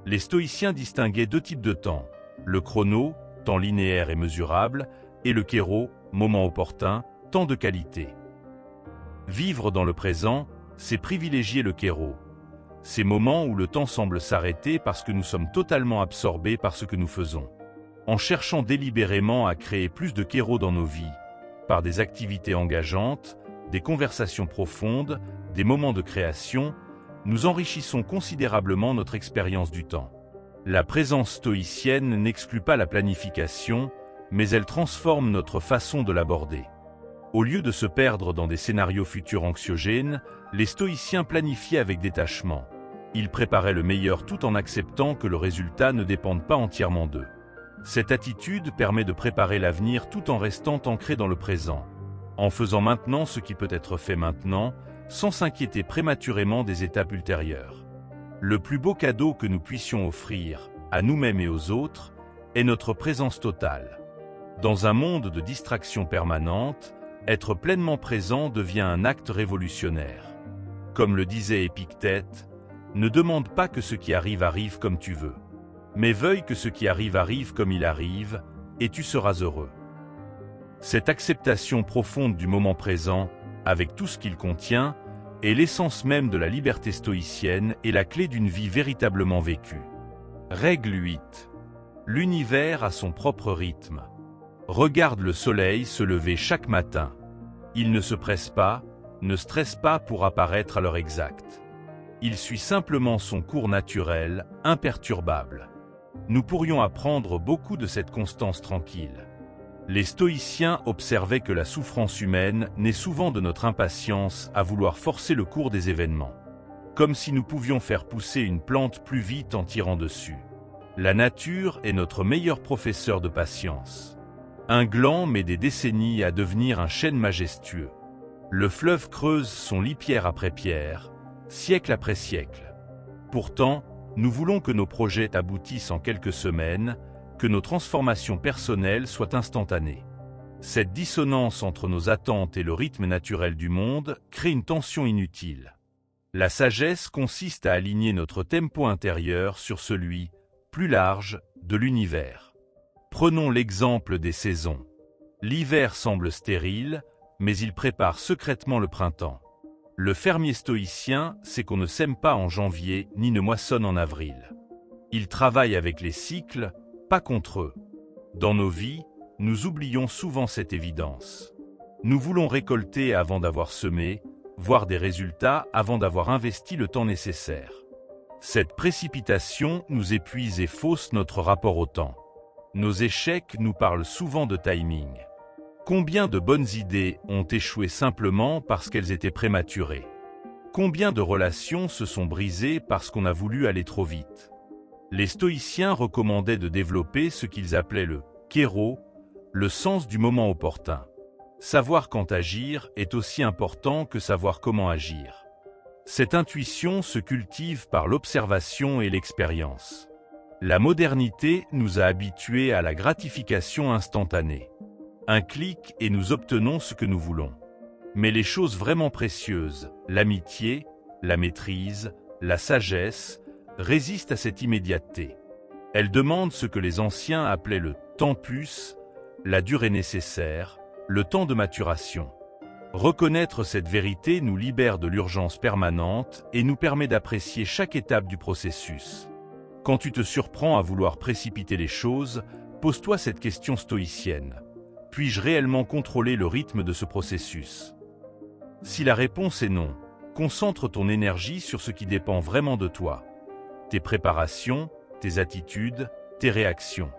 Les stoïciens distinguaient 2 types de temps, le chrono, temps linéaire et mesurable, et le kéro, moment opportun, temps de qualité. Vivre dans le présent, c'est privilégier le kéro. Ces moments où le temps semble s'arrêter parce que nous sommes totalement absorbés par ce que nous faisons. En cherchant délibérément à créer plus de kéro dans nos vies, par des activités engageantes, des conversations profondes, des moments de création, nous enrichissons considérablement notre expérience du temps. La présence stoïcienne n'exclut pas la planification, mais elle transforme notre façon de l'aborder. Au lieu de se perdre dans des scénarios futurs anxiogènes, les stoïciens planifiaient avec détachement. Ils préparaient le meilleur tout en acceptant que le résultat ne dépende pas entièrement d'eux. Cette attitude permet de préparer l'avenir tout en restant ancré dans le présent, en faisant maintenant ce qui peut être fait maintenant, sans s'inquiéter prématurément des étapes ultérieures. Le plus beau cadeau que nous puissions offrir, à nous-mêmes et aux autres, est notre présence totale. Dans un monde de distraction permanente, être pleinement présent devient un acte révolutionnaire. Comme le disait Épictète, ne demande pas que ce qui arrive arrive comme tu veux, mais veuille que ce qui arrive arrive comme il arrive, et tu seras heureux. Cette acceptation profonde du moment présent, avec tout ce qu'il contient, est l'essence même de la liberté stoïcienne et la clé d'une vie véritablement vécue. Règle 8. L'univers a son propre rythme. Regarde le soleil se lever chaque matin. Il ne se presse pas, ne stresse pas pour apparaître à l'heure exacte. Il suit simplement son cours naturel, imperturbable. Nous pourrions apprendre beaucoup de cette constance tranquille. Les stoïciens observaient que la souffrance humaine naît souvent de notre impatience à vouloir forcer le cours des événements. Comme si nous pouvions faire pousser une plante plus vite en tirant dessus. La nature est notre meilleur professeur de patience. Un gland met des décennies à devenir un chêne majestueux. Le fleuve creuse son lit pierre après pierre, siècle après siècle. Pourtant, nous voulons que nos projets aboutissent en quelques semaines, que nos transformations personnelles soient instantanées. Cette dissonance entre nos attentes et le rythme naturel du monde crée une tension inutile. La sagesse consiste à aligner notre tempo intérieur sur celui, plus large, de l'univers. Prenons l'exemple des saisons. L'hiver semble stérile, mais il prépare secrètement le printemps. Le fermier stoïcien sait qu'on ne sème pas en janvier ni ne moissonne en avril. Il travaille avec les cycles, pas contre eux. Dans nos vies, nous oublions souvent cette évidence. Nous voulons récolter avant d'avoir semé, voir des résultats avant d'avoir investi le temps nécessaire. Cette précipitation nous épuise et fausse notre rapport au temps. Nos échecs nous parlent souvent de timing. Combien de bonnes idées ont échoué simplement parce qu'elles étaient prématurées? Combien de relations se sont brisées parce qu'on a voulu aller trop vite? Les stoïciens recommandaient de développer ce qu'ils appelaient le kéro, le sens du moment opportun. Savoir quand agir est aussi important que savoir comment agir. Cette intuition se cultive par l'observation et l'expérience. La modernité nous a habitués à la gratification instantanée. Un clic et nous obtenons ce que nous voulons. Mais les choses vraiment précieuses, l'amitié, la maîtrise, la sagesse, résistent à cette immédiateté. Elles demandent ce que les anciens appelaient le tempus, la durée nécessaire, le temps de maturation. Reconnaître cette vérité nous libère de l'urgence permanente et nous permet d'apprécier chaque étape du processus. Quand tu te surprends à vouloir précipiter les choses, pose-toi cette question stoïcienne. Puis-je réellement contrôler le rythme de ce processus? Si la réponse est non, concentre ton énergie sur ce qui dépend vraiment de toi. Tes préparations, tes attitudes, tes réactions.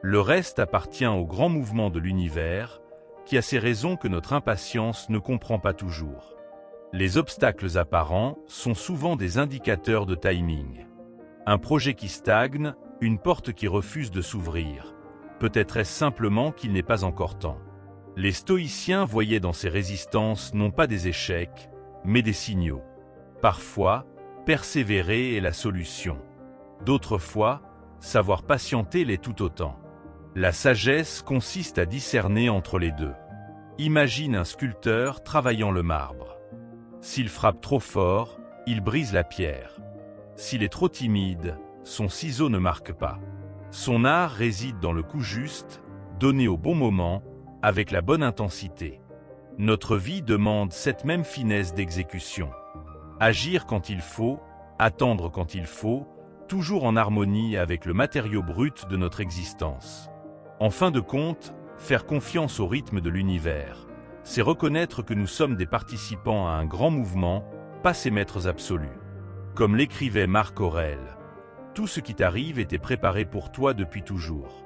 Le reste appartient au grand mouvement de l'univers, qui a ses raisons que notre impatience ne comprend pas toujours. Les obstacles apparents sont souvent des indicateurs de timing. Un projet qui stagne, une porte qui refuse de s'ouvrir. Peut-être est-ce simplement qu'il n'est pas encore temps. Les stoïciens voyaient dans ces résistances non pas des échecs, mais des signaux. Parfois, persévérer est la solution. D'autres fois, savoir patienter l'est tout autant. La sagesse consiste à discerner entre les deux. Imagine un sculpteur travaillant le marbre. S'il frappe trop fort, il brise la pierre. S'il est trop timide, son ciseau ne marque pas. Son art réside dans le coup juste, donné au bon moment, avec la bonne intensité. Notre vie demande cette même finesse d'exécution. Agir quand il faut, attendre quand il faut, toujours en harmonie avec le matériau brut de notre existence. En fin de compte, faire confiance au rythme de l'univers, c'est reconnaître que nous sommes des participants à un grand mouvement, pas ses maîtres absolus. Comme l'écrivait Marc Aurèle, tout ce qui t'arrive était préparé pour toi depuis toujours.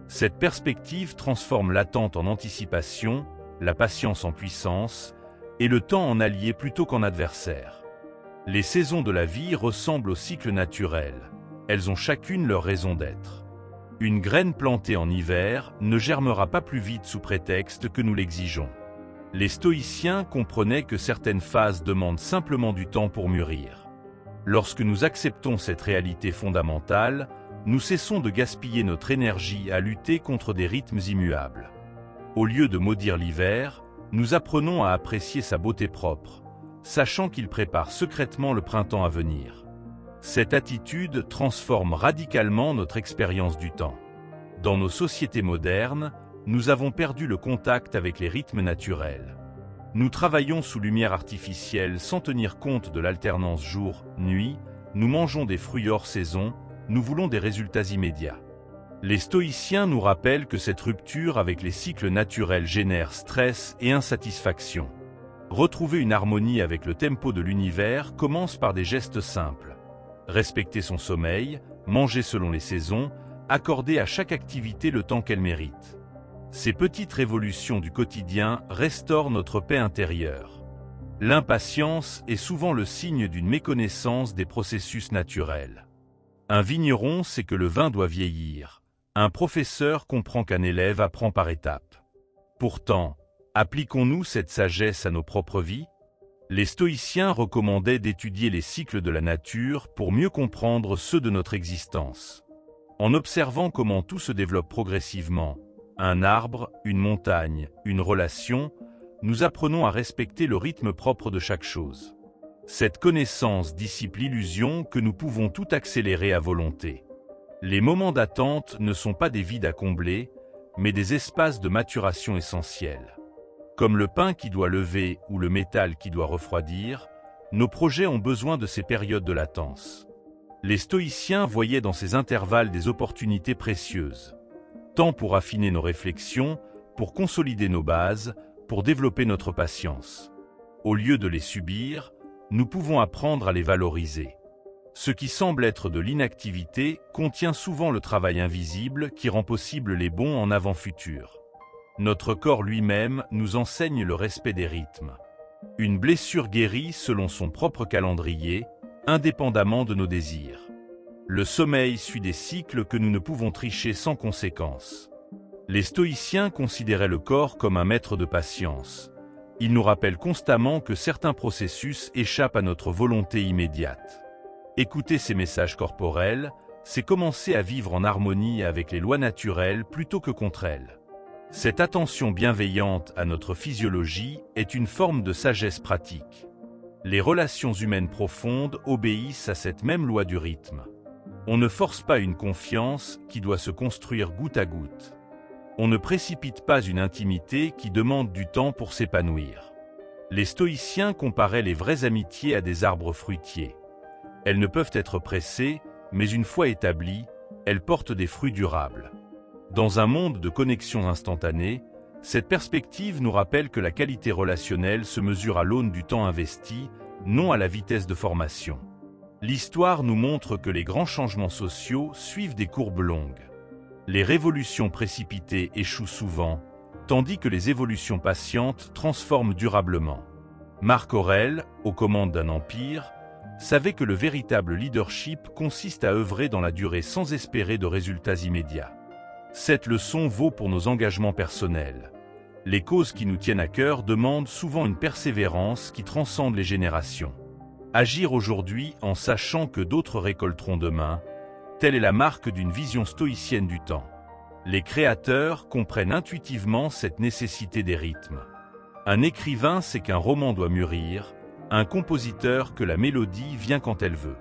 Cette perspective transforme l'attente en anticipation, la patience en puissance, et le temps en allié plutôt qu'en adversaire. Les saisons de la vie ressemblent au cycle naturel. Elles ont chacune leur raison d'être. Une graine plantée en hiver ne germera pas plus vite sous prétexte que nous l'exigeons. Les stoïciens comprenaient que certaines phases demandent simplement du temps pour mûrir. Lorsque nous acceptons cette réalité fondamentale, nous cessons de gaspiller notre énergie à lutter contre des rythmes immuables. Au lieu de maudire l'hiver, nous apprenons à apprécier sa beauté propre, sachant qu'il prépare secrètement le printemps à venir. Cette attitude transforme radicalement notre expérience du temps. Dans nos sociétés modernes, nous avons perdu le contact avec les rythmes naturels. Nous travaillons sous lumière artificielle sans tenir compte de l'alternance jour-nuit, nous mangeons des fruits hors saison, nous voulons des résultats immédiats. Les stoïciens nous rappellent que cette rupture avec les cycles naturels génère stress et insatisfaction. Retrouver une harmonie avec le tempo de l'univers commence par des gestes simples. Respecter son sommeil, manger selon les saisons, accorder à chaque activité le temps qu'elle mérite. Ces petites révolutions du quotidien restaurent notre paix intérieure. L'impatience est souvent le signe d'une méconnaissance des processus naturels. Un vigneron sait que le vin doit vieillir. Un professeur comprend qu'un élève apprend par étapes. Pourtant, appliquons-nous cette sagesse à nos propres vies? Les stoïciens recommandaient d'étudier les cycles de la nature pour mieux comprendre ceux de notre existence. En observant comment tout se développe progressivement, un arbre, une montagne, une relation, nous apprenons à respecter le rythme propre de chaque chose. Cette connaissance dissipe l'illusion que nous pouvons tout accélérer à volonté. Les moments d'attente ne sont pas des vides à combler, mais des espaces de maturation essentiels. Comme le pain qui doit lever ou le métal qui doit refroidir, nos projets ont besoin de ces périodes de latence. Les stoïciens voyaient dans ces intervalles des opportunités précieuses. Temps pour affiner nos réflexions, pour consolider nos bases, pour développer notre patience. Au lieu de les subir, nous pouvons apprendre à les valoriser. Ce qui semble être de l'inactivité contient souvent le travail invisible qui rend possible les bons en avant futurs. Notre corps lui-même nous enseigne le respect des rythmes. Une blessure guérit selon son propre calendrier, indépendamment de nos désirs. Le sommeil suit des cycles que nous ne pouvons tricher sans conséquence. Les stoïciens considéraient le corps comme un maître de patience. Ils nous rappellent constamment que certains processus échappent à notre volonté immédiate. Écouter ces messages corporels, c'est commencer à vivre en harmonie avec les lois naturelles plutôt que contre elles. Cette attention bienveillante à notre physiologie est une forme de sagesse pratique. Les relations humaines profondes obéissent à cette même loi du rythme. On ne force pas une confiance qui doit se construire goutte à goutte. On ne précipite pas une intimité qui demande du temps pour s'épanouir. Les stoïciens comparaient les vraies amitiés à des arbres fruitiers. Elles ne peuvent être pressées, mais une fois établies, elles portent des fruits durables. Dans un monde de connexions instantanées, cette perspective nous rappelle que la qualité relationnelle se mesure à l'aune du temps investi, non à la vitesse de formation. L'histoire nous montre que les grands changements sociaux suivent des courbes longues. Les révolutions précipitées échouent souvent, tandis que les évolutions patientes transforment durablement. Marc Aurèle, aux commandes d'un empire, savait que le véritable leadership consiste à œuvrer dans la durée sans espérer de résultats immédiats. Cette leçon vaut pour nos engagements personnels. Les causes qui nous tiennent à cœur demandent souvent une persévérance qui transcende les générations. Agir aujourd'hui en sachant que d'autres récolteront demain, telle est la marque d'une vision stoïcienne du temps. Les créateurs comprennent intuitivement cette nécessité des rythmes. Un écrivain sait qu'un roman doit mûrir, un compositeur que la mélodie vient quand elle veut.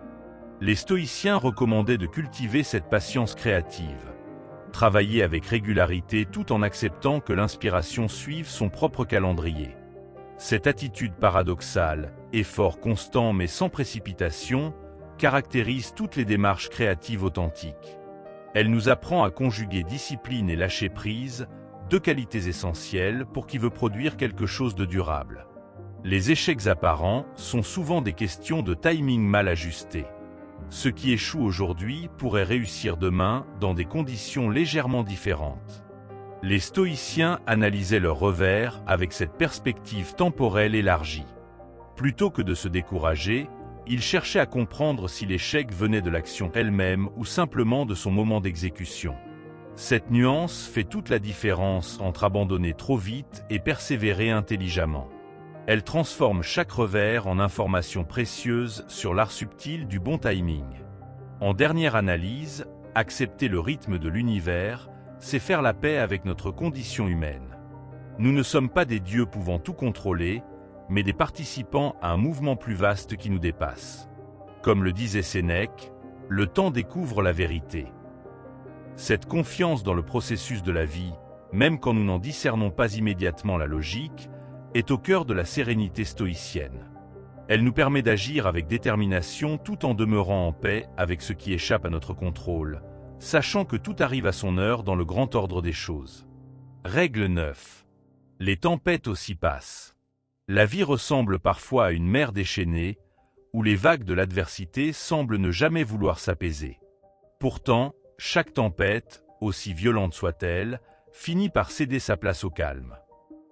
Les stoïciens recommandaient de cultiver cette patience créative. Travailler avec régularité tout en acceptant que l'inspiration suive son propre calendrier. Cette attitude paradoxale, effort constant mais sans précipitation, caractérise toutes les démarches créatives authentiques. Elle nous apprend à conjuguer discipline et lâcher prise, deux qualités essentielles pour qui veut produire quelque chose de durable. Les échecs apparents sont souvent des questions de timing mal ajusté. Ce qui échoue aujourd'hui pourrait réussir demain dans des conditions légèrement différentes. Les stoïciens analysaient leurs revers avec cette perspective temporelle élargie. Plutôt que de se décourager, ils cherchaient à comprendre si l'échec venait de l'action elle-même ou simplement de son moment d'exécution. Cette nuance fait toute la différence entre abandonner trop vite et persévérer intelligemment. Elle transforme chaque revers en information précieuse sur l'art subtil du bon timing. En dernière analyse, accepter le rythme de l'univers, c'est faire la paix avec notre condition humaine. Nous ne sommes pas des dieux pouvant tout contrôler, mais des participants à un mouvement plus vaste qui nous dépasse. Comme le disait Sénèque, le temps découvre la vérité. Cette confiance dans le processus de la vie, même quand nous n'en discernons pas immédiatement la logique, est au cœur de la sérénité stoïcienne. Elle nous permet d'agir avec détermination tout en demeurant en paix avec ce qui échappe à notre contrôle, sachant que tout arrive à son heure dans le grand ordre des choses. Règle 9. Les tempêtes aussi passent. La vie ressemble parfois à une mer déchaînée, où les vagues de l'adversité semblent ne jamais vouloir s'apaiser. Pourtant, chaque tempête, aussi violente soit-elle, finit par céder sa place au calme.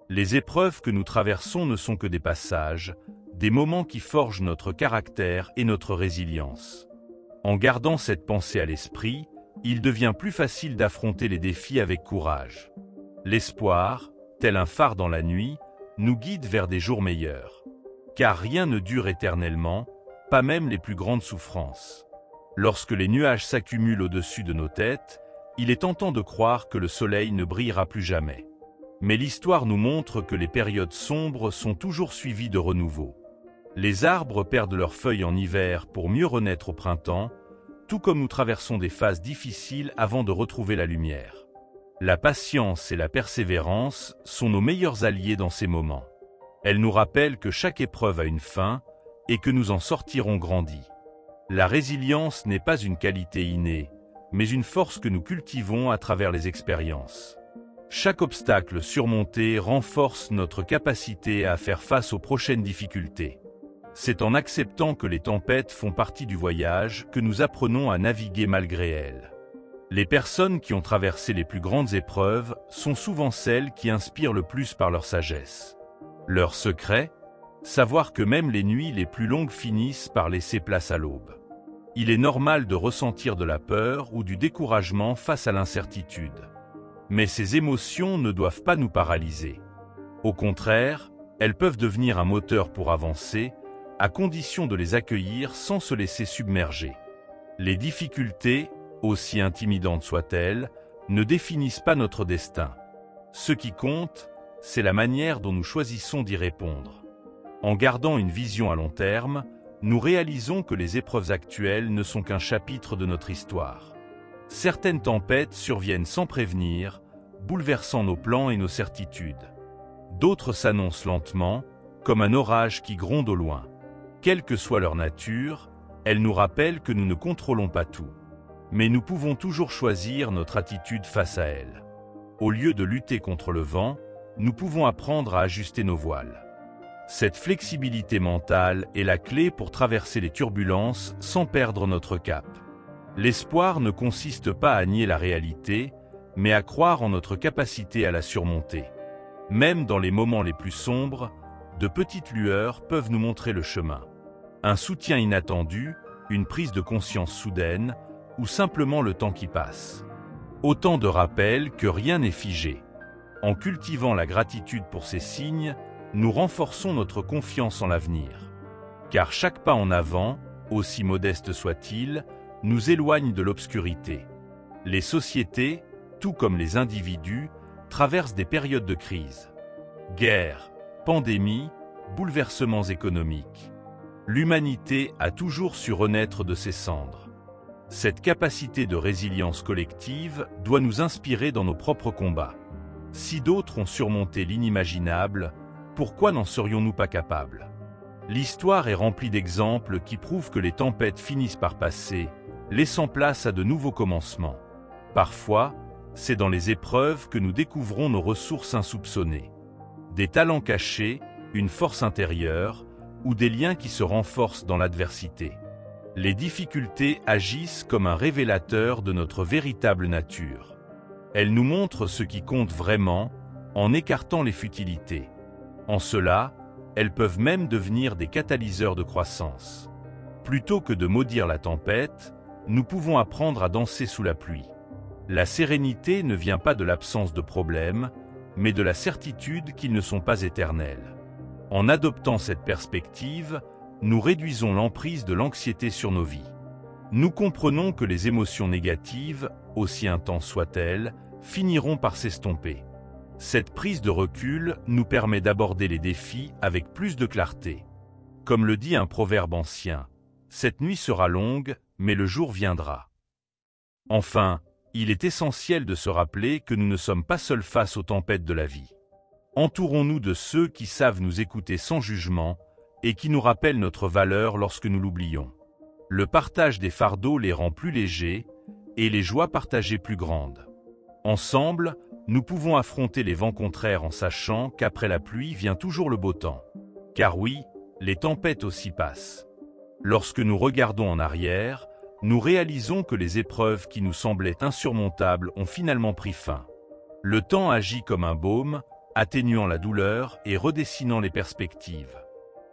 Les épreuves que nous traversons ne sont que des passages, des moments qui forgent notre caractère et notre résilience. En gardant cette pensée à l'esprit, il devient plus facile d'affronter les défis avec courage. L'espoir, tel un phare dans la nuit, nous guide vers des jours meilleurs. Car rien ne dure éternellement, pas même les plus grandes souffrances. Lorsque les nuages s'accumulent au-dessus de nos têtes, il est tentant de croire que le soleil ne brillera plus jamais. Mais l'histoire nous montre que les périodes sombres sont toujours suivies de renouveau. Les arbres perdent leurs feuilles en hiver pour mieux renaître au printemps, tout comme nous traversons des phases difficiles avant de retrouver la lumière. La patience et la persévérance sont nos meilleurs alliés dans ces moments. Elles nous rappellent que chaque épreuve a une fin et que nous en sortirons grandis. La résilience n'est pas une qualité innée, mais une force que nous cultivons à travers les expériences. Chaque obstacle surmonté renforce notre capacité à faire face aux prochaines difficultés. C'est en acceptant que les tempêtes font partie du voyage que nous apprenons à naviguer malgré elles. Les personnes qui ont traversé les plus grandes épreuves sont souvent celles qui inspirent le plus par leur sagesse. Leur secret ? Savoir que même les nuits les plus longues finissent par laisser place à l'aube. Il est normal de ressentir de la peur ou du découragement face à l'incertitude. Mais ces émotions ne doivent pas nous paralyser. Au contraire, elles peuvent devenir un moteur pour avancer, à condition de les accueillir sans se laisser submerger. Les difficultés, aussi intimidantes soient-elles, ne définissent pas notre destin. Ce qui compte, c'est la manière dont nous choisissons d'y répondre. En gardant une vision à long terme, nous réalisons que les épreuves actuelles ne sont qu'un chapitre de notre histoire. Certaines tempêtes surviennent sans prévenir, bouleversant nos plans et nos certitudes. D'autres s'annoncent lentement, comme un orage qui gronde au loin. Quelle que soit leur nature, elles nous rappellent que nous ne contrôlons pas tout. Mais nous pouvons toujours choisir notre attitude face à elles. Au lieu de lutter contre le vent, nous pouvons apprendre à ajuster nos voiles. Cette flexibilité mentale est la clé pour traverser les turbulences sans perdre notre cap. L'espoir ne consiste pas à nier la réalité, mais à croire en notre capacité à la surmonter. Même dans les moments les plus sombres, de petites lueurs peuvent nous montrer le chemin. Un soutien inattendu, une prise de conscience soudaine, ou simplement le temps qui passe. Autant de rappels que rien n'est figé. En cultivant la gratitude pour ces signes, nous renforçons notre confiance en l'avenir. Car chaque pas en avant, aussi modeste soit-il, nous éloigne de l'obscurité. Les sociétés, tout comme les individus, traversent des périodes de crise. Guerre, pandémie, bouleversements économiques. L'humanité a toujours su renaître de ses cendres. Cette capacité de résilience collective doit nous inspirer dans nos propres combats. Si d'autres ont surmonté l'inimaginable, pourquoi n'en serions-nous pas capables? L'histoire est remplie d'exemples qui prouvent que les tempêtes finissent par passer, laissant place à de nouveaux commencements. Parfois, c'est dans les épreuves que nous découvrons nos ressources insoupçonnées. Des talents cachés, une force intérieure, ou des liens qui se renforcent dans l'adversité. Les difficultés agissent comme un révélateur de notre véritable nature. Elles nous montrent ce qui compte vraiment, en écartant les futilités. En cela, elles peuvent même devenir des catalyseurs de croissance. Plutôt que de maudire la tempête, nous pouvons apprendre à danser sous la pluie. La sérénité ne vient pas de l'absence de problèmes, mais de la certitude qu'ils ne sont pas éternels. En adoptant cette perspective, nous réduisons l'emprise de l'anxiété sur nos vies. Nous comprenons que les émotions négatives, aussi intenses soient-elles, finiront par s'estomper. Cette prise de recul nous permet d'aborder les défis avec plus de clarté. Comme le dit un proverbe ancien, « Cette nuit sera longue, mais le jour viendra ». Enfin, il est essentiel de se rappeler que nous ne sommes pas seuls face aux tempêtes de la vie. Entourons-nous de ceux qui savent nous écouter sans jugement et qui nous rappellent notre valeur lorsque nous l'oublions. Le partage des fardeaux les rend plus légers et les joies partagées plus grandes. Ensemble, nous pouvons affronter les vents contraires en sachant qu'après la pluie vient toujours le beau temps. Car oui, les tempêtes aussi passent. Lorsque nous regardons en arrière, nous réalisons que les épreuves qui nous semblaient insurmontables ont finalement pris fin. Le temps agit comme un baume, atténuant la douleur et redessinant les perspectives.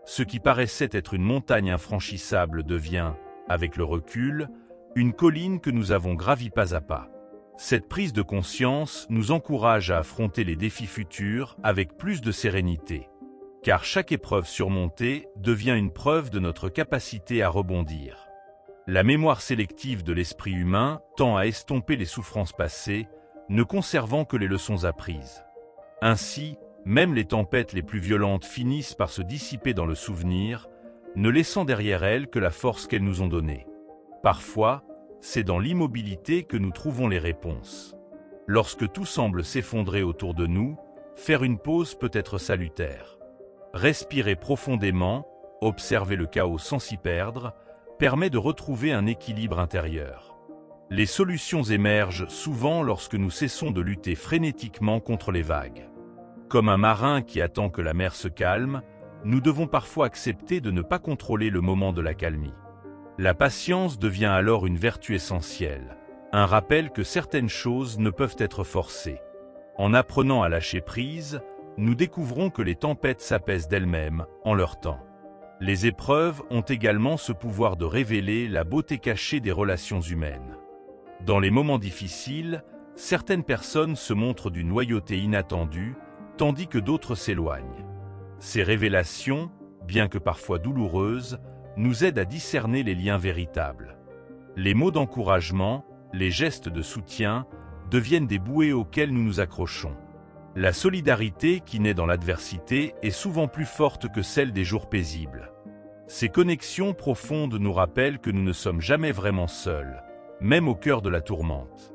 Ce qui paraissait être une montagne infranchissable devient, avec le recul, une colline que nous avons gravie pas à pas. Cette prise de conscience nous encourage à affronter les défis futurs avec plus de sérénité. Car chaque épreuve surmontée devient une preuve de notre capacité à rebondir. La mémoire sélective de l'esprit humain tend à estomper les souffrances passées, ne conservant que les leçons apprises. Ainsi, même les tempêtes les plus violentes finissent par se dissiper dans le souvenir, ne laissant derrière elles que la force qu'elles nous ont donnée. Parfois, c'est dans l'immobilité que nous trouvons les réponses. Lorsque tout semble s'effondrer autour de nous, faire une pause peut être salutaire. Respirer profondément, observer le chaos sans s'y perdre, permet de retrouver un équilibre intérieur. Les solutions émergent souvent lorsque nous cessons de lutter frénétiquement contre les vagues. Comme un marin qui attend que la mer se calme, nous devons parfois accepter de ne pas contrôler le moment de la calmie. La patience devient alors une vertu essentielle, un rappel que certaines choses ne peuvent être forcées. En apprenant à lâcher prise, nous découvrons que les tempêtes s'apaisent d'elles-mêmes en leur temps. Les épreuves ont également ce pouvoir de révéler la beauté cachée des relations humaines. Dans les moments difficiles, certaines personnes se montrent d'une loyauté inattendue, tandis que d'autres s'éloignent. Ces révélations, bien que parfois douloureuses, nous aident à discerner les liens véritables. Les mots d'encouragement, les gestes de soutien, deviennent des bouées auxquelles nous nous accrochons. La solidarité qui naît dans l'adversité est souvent plus forte que celle des jours paisibles. Ces connexions profondes nous rappellent que nous ne sommes jamais vraiment seuls, même au cœur de la tourmente.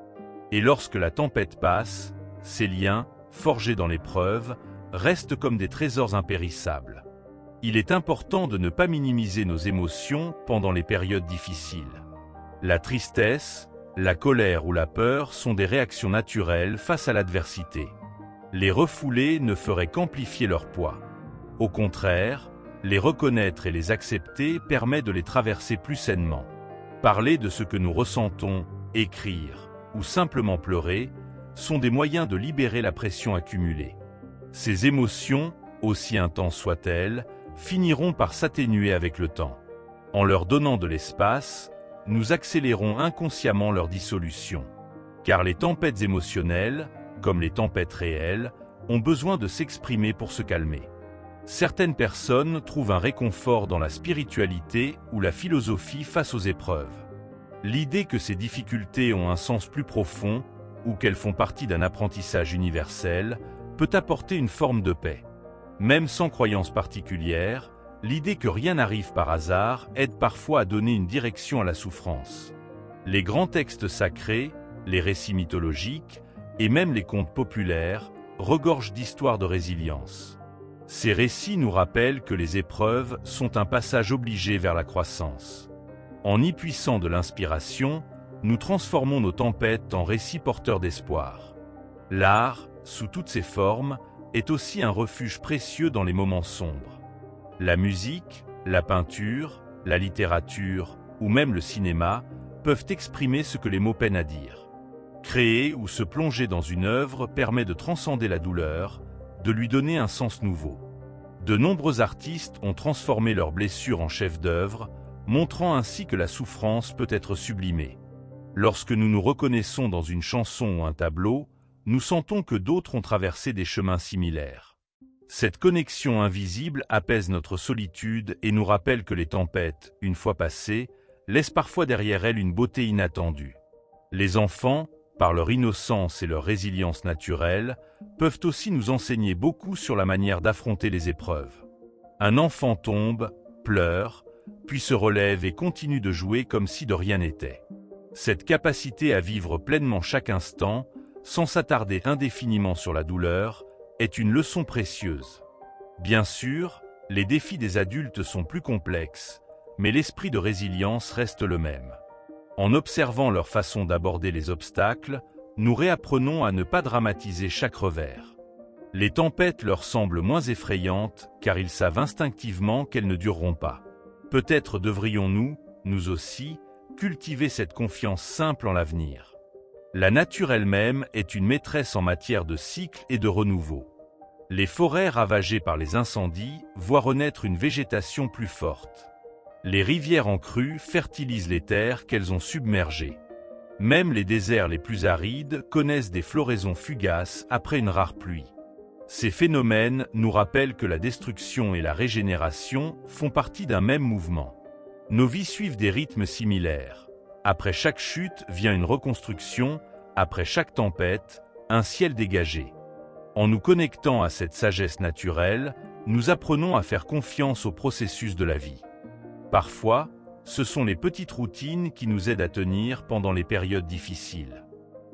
Et lorsque la tempête passe, ces liens, forgés dans l'épreuve, restent comme des trésors impérissables. Il est important de ne pas minimiser nos émotions pendant les périodes difficiles. La tristesse, la colère ou la peur sont des réactions naturelles face à l'adversité. Les refouler ne ferait qu'amplifier leur poids. Au contraire, les reconnaître et les accepter permet de les traverser plus sainement. Parler de ce que nous ressentons, écrire ou simplement pleurer sont des moyens de libérer la pression accumulée. Ces émotions, aussi intenses soient-elles, finiront par s'atténuer avec le temps. En leur donnant de l'espace, nous accélérons inconsciemment leur dissolution. Car les tempêtes émotionnelles, comme les tempêtes réelles, ont besoin de s'exprimer pour se calmer. Certaines personnes trouvent un réconfort dans la spiritualité ou la philosophie face aux épreuves. L'idée que ces difficultés ont un sens plus profond ou qu'elles font partie d'un apprentissage universel peut apporter une forme de paix. Même sans croyance particulière, l'idée que rien n'arrive par hasard aide parfois à donner une direction à la souffrance. Les grands textes sacrés, les récits mythologiques et même les contes populaires regorgent d'histoires de résilience. Ces récits nous rappellent que les épreuves sont un passage obligé vers la croissance. En y puisant de l'inspiration, nous transformons nos tempêtes en récits porteurs d'espoir. L'art, sous toutes ses formes, est aussi un refuge précieux dans les moments sombres. La musique, la peinture, la littérature ou même le cinéma peuvent exprimer ce que les mots peinent à dire. Créer ou se plonger dans une œuvre permet de transcender la douleur, de lui donner un sens nouveau. De nombreux artistes ont transformé leurs blessures en chefs-d'œuvre, montrant ainsi que la souffrance peut être sublimée. Lorsque nous nous reconnaissons dans une chanson ou un tableau, nous sentons que d'autres ont traversé des chemins similaires. Cette connexion invisible apaise notre solitude et nous rappelle que les tempêtes, une fois passées, laissent parfois derrière elles une beauté inattendue. Les enfants, par leur innocence et leur résilience naturelle, peuvent aussi nous enseigner beaucoup sur la manière d'affronter les épreuves. Un enfant tombe, pleure, puis se relève et continue de jouer comme si de rien n'était. Cette capacité à vivre pleinement chaque instant, sans s'attarder indéfiniment sur la douleur, est une leçon précieuse. Bien sûr, les défis des adultes sont plus complexes, mais l'esprit de résilience reste le même. En observant leur façon d'aborder les obstacles, nous réapprenons à ne pas dramatiser chaque revers. Les tempêtes leur semblent moins effrayantes car ils savent instinctivement qu'elles ne dureront pas. Peut-être devrions-nous, nous aussi, cultiver cette confiance simple en l'avenir. La nature elle-même est une maîtresse en matière de cycle et de renouveau. Les forêts ravagées par les incendies voient renaître une végétation plus forte. Les rivières en crue fertilisent les terres qu'elles ont submergées. Même les déserts les plus arides connaissent des floraisons fugaces après une rare pluie. Ces phénomènes nous rappellent que la destruction et la régénération font partie d'un même mouvement. Nos vies suivent des rythmes similaires. Après chaque chute vient une reconstruction, après chaque tempête, un ciel dégagé. En nous connectant à cette sagesse naturelle, nous apprenons à faire confiance au processus de la vie. Parfois, ce sont les petites routines qui nous aident à tenir pendant les périodes difficiles.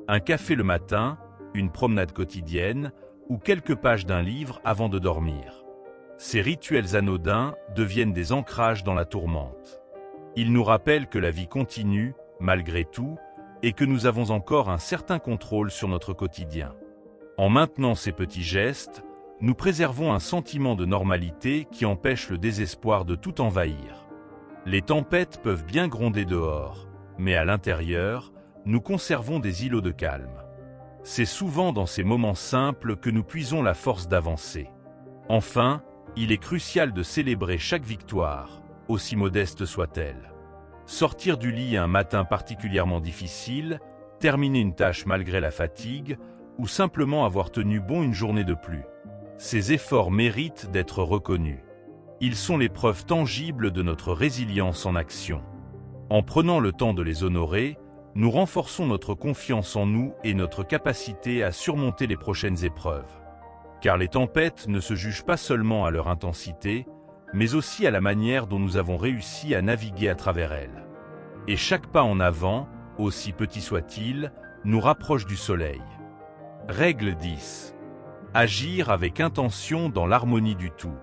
Un café le matin, une promenade quotidienne ou quelques pages d'un livre avant de dormir. Ces rituels anodins deviennent des ancrages dans la tourmente. Ils nous rappellent que la vie continue, malgré tout, et que nous avons encore un certain contrôle sur notre quotidien. En maintenant ces petits gestes, nous préservons un sentiment de normalité qui empêche le désespoir de tout envahir. Les tempêtes peuvent bien gronder dehors, mais à l'intérieur, nous conservons des îlots de calme. C'est souvent dans ces moments simples que nous puisons la force d'avancer. Enfin, il est crucial de célébrer chaque victoire, aussi modeste soit-elle. Sortir du lit un matin particulièrement difficile, terminer une tâche malgré la fatigue, ou simplement avoir tenu bon une journée de plus. Ces efforts méritent d'être reconnus. Ils sont les preuves tangibles de notre résilience en action. En prenant le temps de les honorer, nous renforçons notre confiance en nous et notre capacité à surmonter les prochaines épreuves. Car les tempêtes ne se jugent pas seulement à leur intensité, mais aussi à la manière dont nous avons réussi à naviguer à travers elles. Et chaque pas en avant, aussi petit soit-il, nous rapproche du soleil. Règle 10. Agir avec intention dans l'harmonie du tout.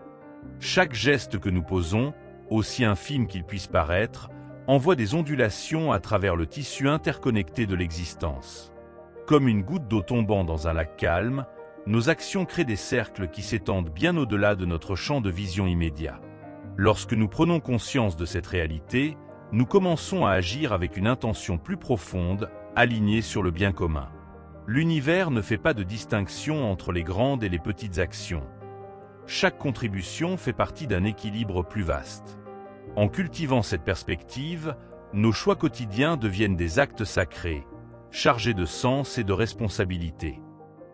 Chaque geste que nous posons, aussi infime qu'il puisse paraître, envoie des ondulations à travers le tissu interconnecté de l'existence. Comme une goutte d'eau tombant dans un lac calme, nos actions créent des cercles qui s'étendent bien au-delà de notre champ de vision immédiat. Lorsque nous prenons conscience de cette réalité, nous commençons à agir avec une intention plus profonde, alignée sur le bien commun. L'univers ne fait pas de distinction entre les grandes et les petites actions. Chaque contribution fait partie d'un équilibre plus vaste. En cultivant cette perspective, nos choix quotidiens deviennent des actes sacrés, chargés de sens et de responsabilité.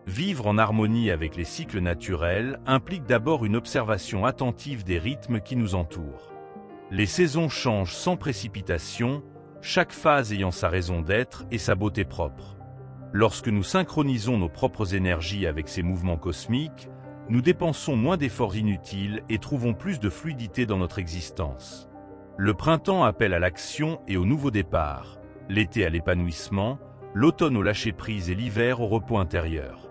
Vivre en harmonie avec les cycles naturels implique d'abord une observation attentive des rythmes qui nous entourent. Les saisons changent sans précipitation, chaque phase ayant sa raison d'être et sa beauté propre. Lorsque nous synchronisons nos propres énergies avec ces mouvements cosmiques, nous dépensons moins d'efforts inutiles et trouvons plus de fluidité dans notre existence. Le printemps appelle à l'action et au nouveau départ, l'été à l'épanouissement, l'automne au lâcher-prise et l'hiver au repos intérieur.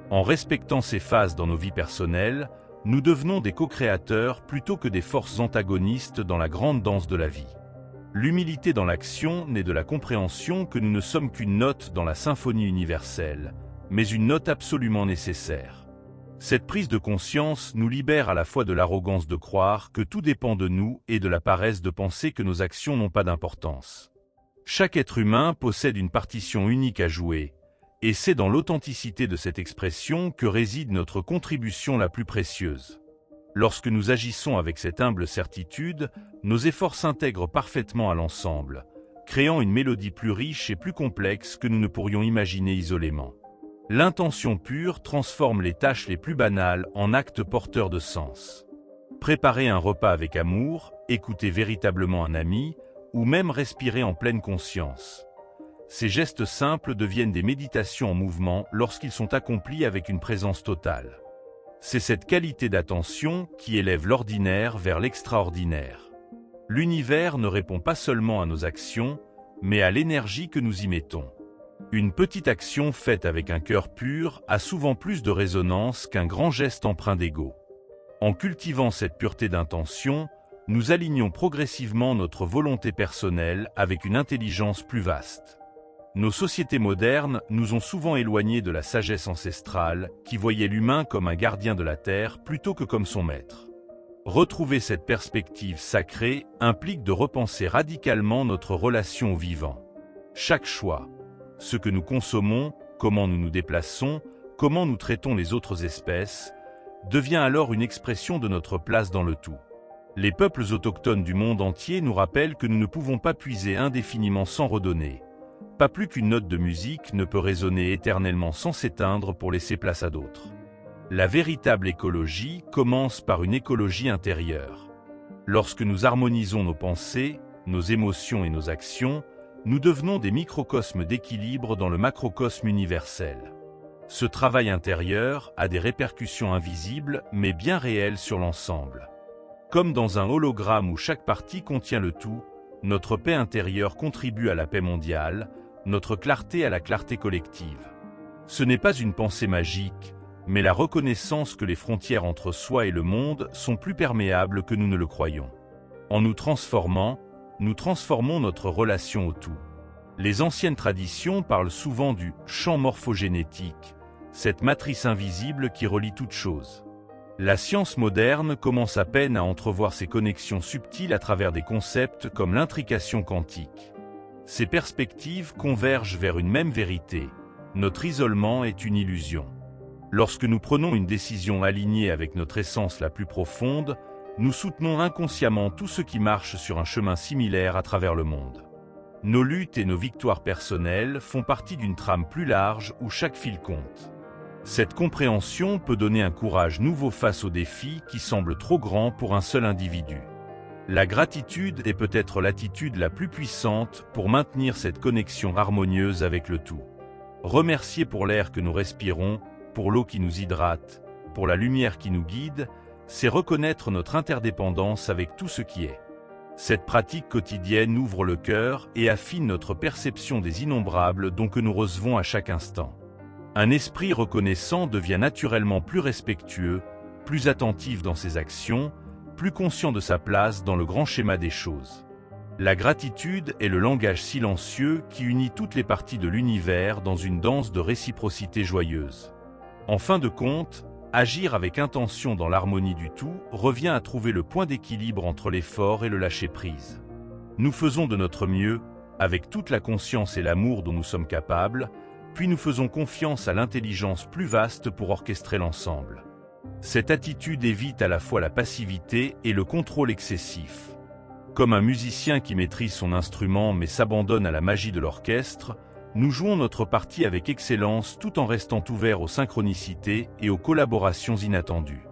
En respectant ces phases dans nos vies personnelles, nous devenons des co-créateurs plutôt que des forces antagonistes dans la grande danse de la vie. L'humilité dans l'action naît de la compréhension que nous ne sommes qu'une note dans la symphonie universelle, mais une note absolument nécessaire. Cette prise de conscience nous libère à la fois de l'arrogance de croire que tout dépend de nous et de la paresse de penser que nos actions n'ont pas d'importance. Chaque être humain possède une partition unique à jouer, et c'est dans l'authenticité de cette expression que réside notre contribution la plus précieuse. Lorsque nous agissons avec cette humble certitude, nos efforts s'intègrent parfaitement à l'ensemble, créant une mélodie plus riche et plus complexe que nous ne pourrions imaginer isolément. L'intention pure transforme les tâches les plus banales en actes porteurs de sens. Préparer un repas avec amour, écouter véritablement un ami, ou même respirer en pleine conscience. Ces gestes simples deviennent des méditations en mouvement lorsqu'ils sont accomplis avec une présence totale. C'est cette qualité d'attention qui élève l'ordinaire vers l'extraordinaire. L'univers ne répond pas seulement à nos actions, mais à l'énergie que nous y mettons. Une petite action faite avec un cœur pur a souvent plus de résonance qu'un grand geste empreint d'ego. En cultivant cette pureté d'intention, nous alignons progressivement notre volonté personnelle avec une intelligence plus vaste. Nos sociétés modernes nous ont souvent éloignés de la sagesse ancestrale qui voyait l'humain comme un gardien de la terre plutôt que comme son maître. Retrouver cette perspective sacrée implique de repenser radicalement notre relation au vivant. Chaque choix, ce que nous consommons, comment nous nous déplaçons, comment nous traitons les autres espèces, devient alors une expression de notre place dans le tout. Les peuples autochtones du monde entier nous rappellent que nous ne pouvons pas puiser indéfiniment sans redonner. Pas plus qu'une note de musique ne peut résonner éternellement sans s'éteindre pour laisser place à d'autres. La véritable écologie commence par une écologie intérieure. Lorsque nous harmonisons nos pensées, nos émotions et nos actions, nous devenons des microcosmes d'équilibre dans le macrocosme universel. Ce travail intérieur a des répercussions invisibles mais bien réelles sur l'ensemble. Comme dans un hologramme où chaque partie contient le tout, notre paix intérieure contribue à la paix mondiale, notre clarté à la clarté collective. Ce n'est pas une pensée magique, mais la reconnaissance que les frontières entre soi et le monde sont plus perméables que nous ne le croyons. En nous transformons notre relation au tout. Les anciennes traditions parlent souvent du champ morphogénétique, cette matrice invisible qui relie toutes choses. La science moderne commence à peine à entrevoir ces connexions subtiles à travers des concepts comme l'intrication quantique. Ces perspectives convergent vers une même vérité: notre isolement est une illusion. Lorsque nous prenons une décision alignée avec notre essence la plus profonde, nous soutenons inconsciemment tout ce qui marche sur un chemin similaire à travers le monde. Nos luttes et nos victoires personnelles font partie d'une trame plus large où chaque fil compte. Cette compréhension peut donner un courage nouveau face aux défis qui semblent trop grands pour un seul individu. La gratitude est peut-être l'attitude la plus puissante pour maintenir cette connexion harmonieuse avec le tout. Remercier pour l'air que nous respirons, pour l'eau qui nous hydrate, pour la lumière qui nous guide, c'est reconnaître notre interdépendance avec tout ce qui est. Cette pratique quotidienne ouvre le cœur et affine notre perception des innombrables dons que nous recevons à chaque instant. Un esprit reconnaissant devient naturellement plus respectueux, plus attentif dans ses actions, plus conscient de sa place dans le grand schéma des choses. La gratitude est le langage silencieux qui unit toutes les parties de l'univers dans une danse de réciprocité joyeuse. En fin de compte, agir avec intention dans l'harmonie du tout revient à trouver le point d'équilibre entre l'effort et le lâcher-prise. Nous faisons de notre mieux, avec toute la conscience et l'amour dont nous sommes capables, puis nous faisons confiance à l'intelligence plus vaste pour orchestrer l'ensemble. Cette attitude évite à la fois la passivité et le contrôle excessif. Comme un musicien qui maîtrise son instrument mais s'abandonne à la magie de l'orchestre, nous jouons notre partie avec excellence tout en restant ouverts aux synchronicités et aux collaborations inattendues.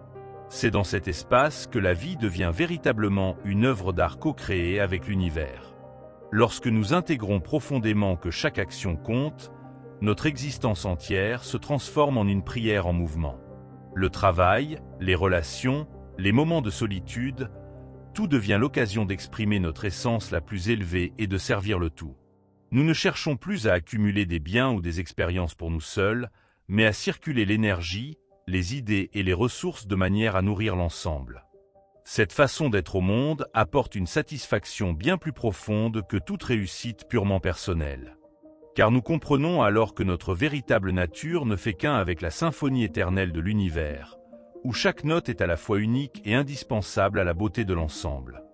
C'est dans cet espace que la vie devient véritablement une œuvre d'art co-créée avec l'univers. Lorsque nous intégrons profondément que chaque action compte, notre existence entière se transforme en une prière en mouvement. Le travail, les relations, les moments de solitude, tout devient l'occasion d'exprimer notre essence la plus élevée et de servir le tout. Nous ne cherchons plus à accumuler des biens ou des expériences pour nous seuls, mais à circuler l'énergie, les idées et les ressources de manière à nourrir l'ensemble. Cette façon d'être au monde apporte une satisfaction bien plus profonde que toute réussite purement personnelle. Car nous comprenons alors que notre véritable nature ne fait qu'un avec la symphonie éternelle de l'univers, où chaque note est à la fois unique et indispensable à la beauté de l'ensemble.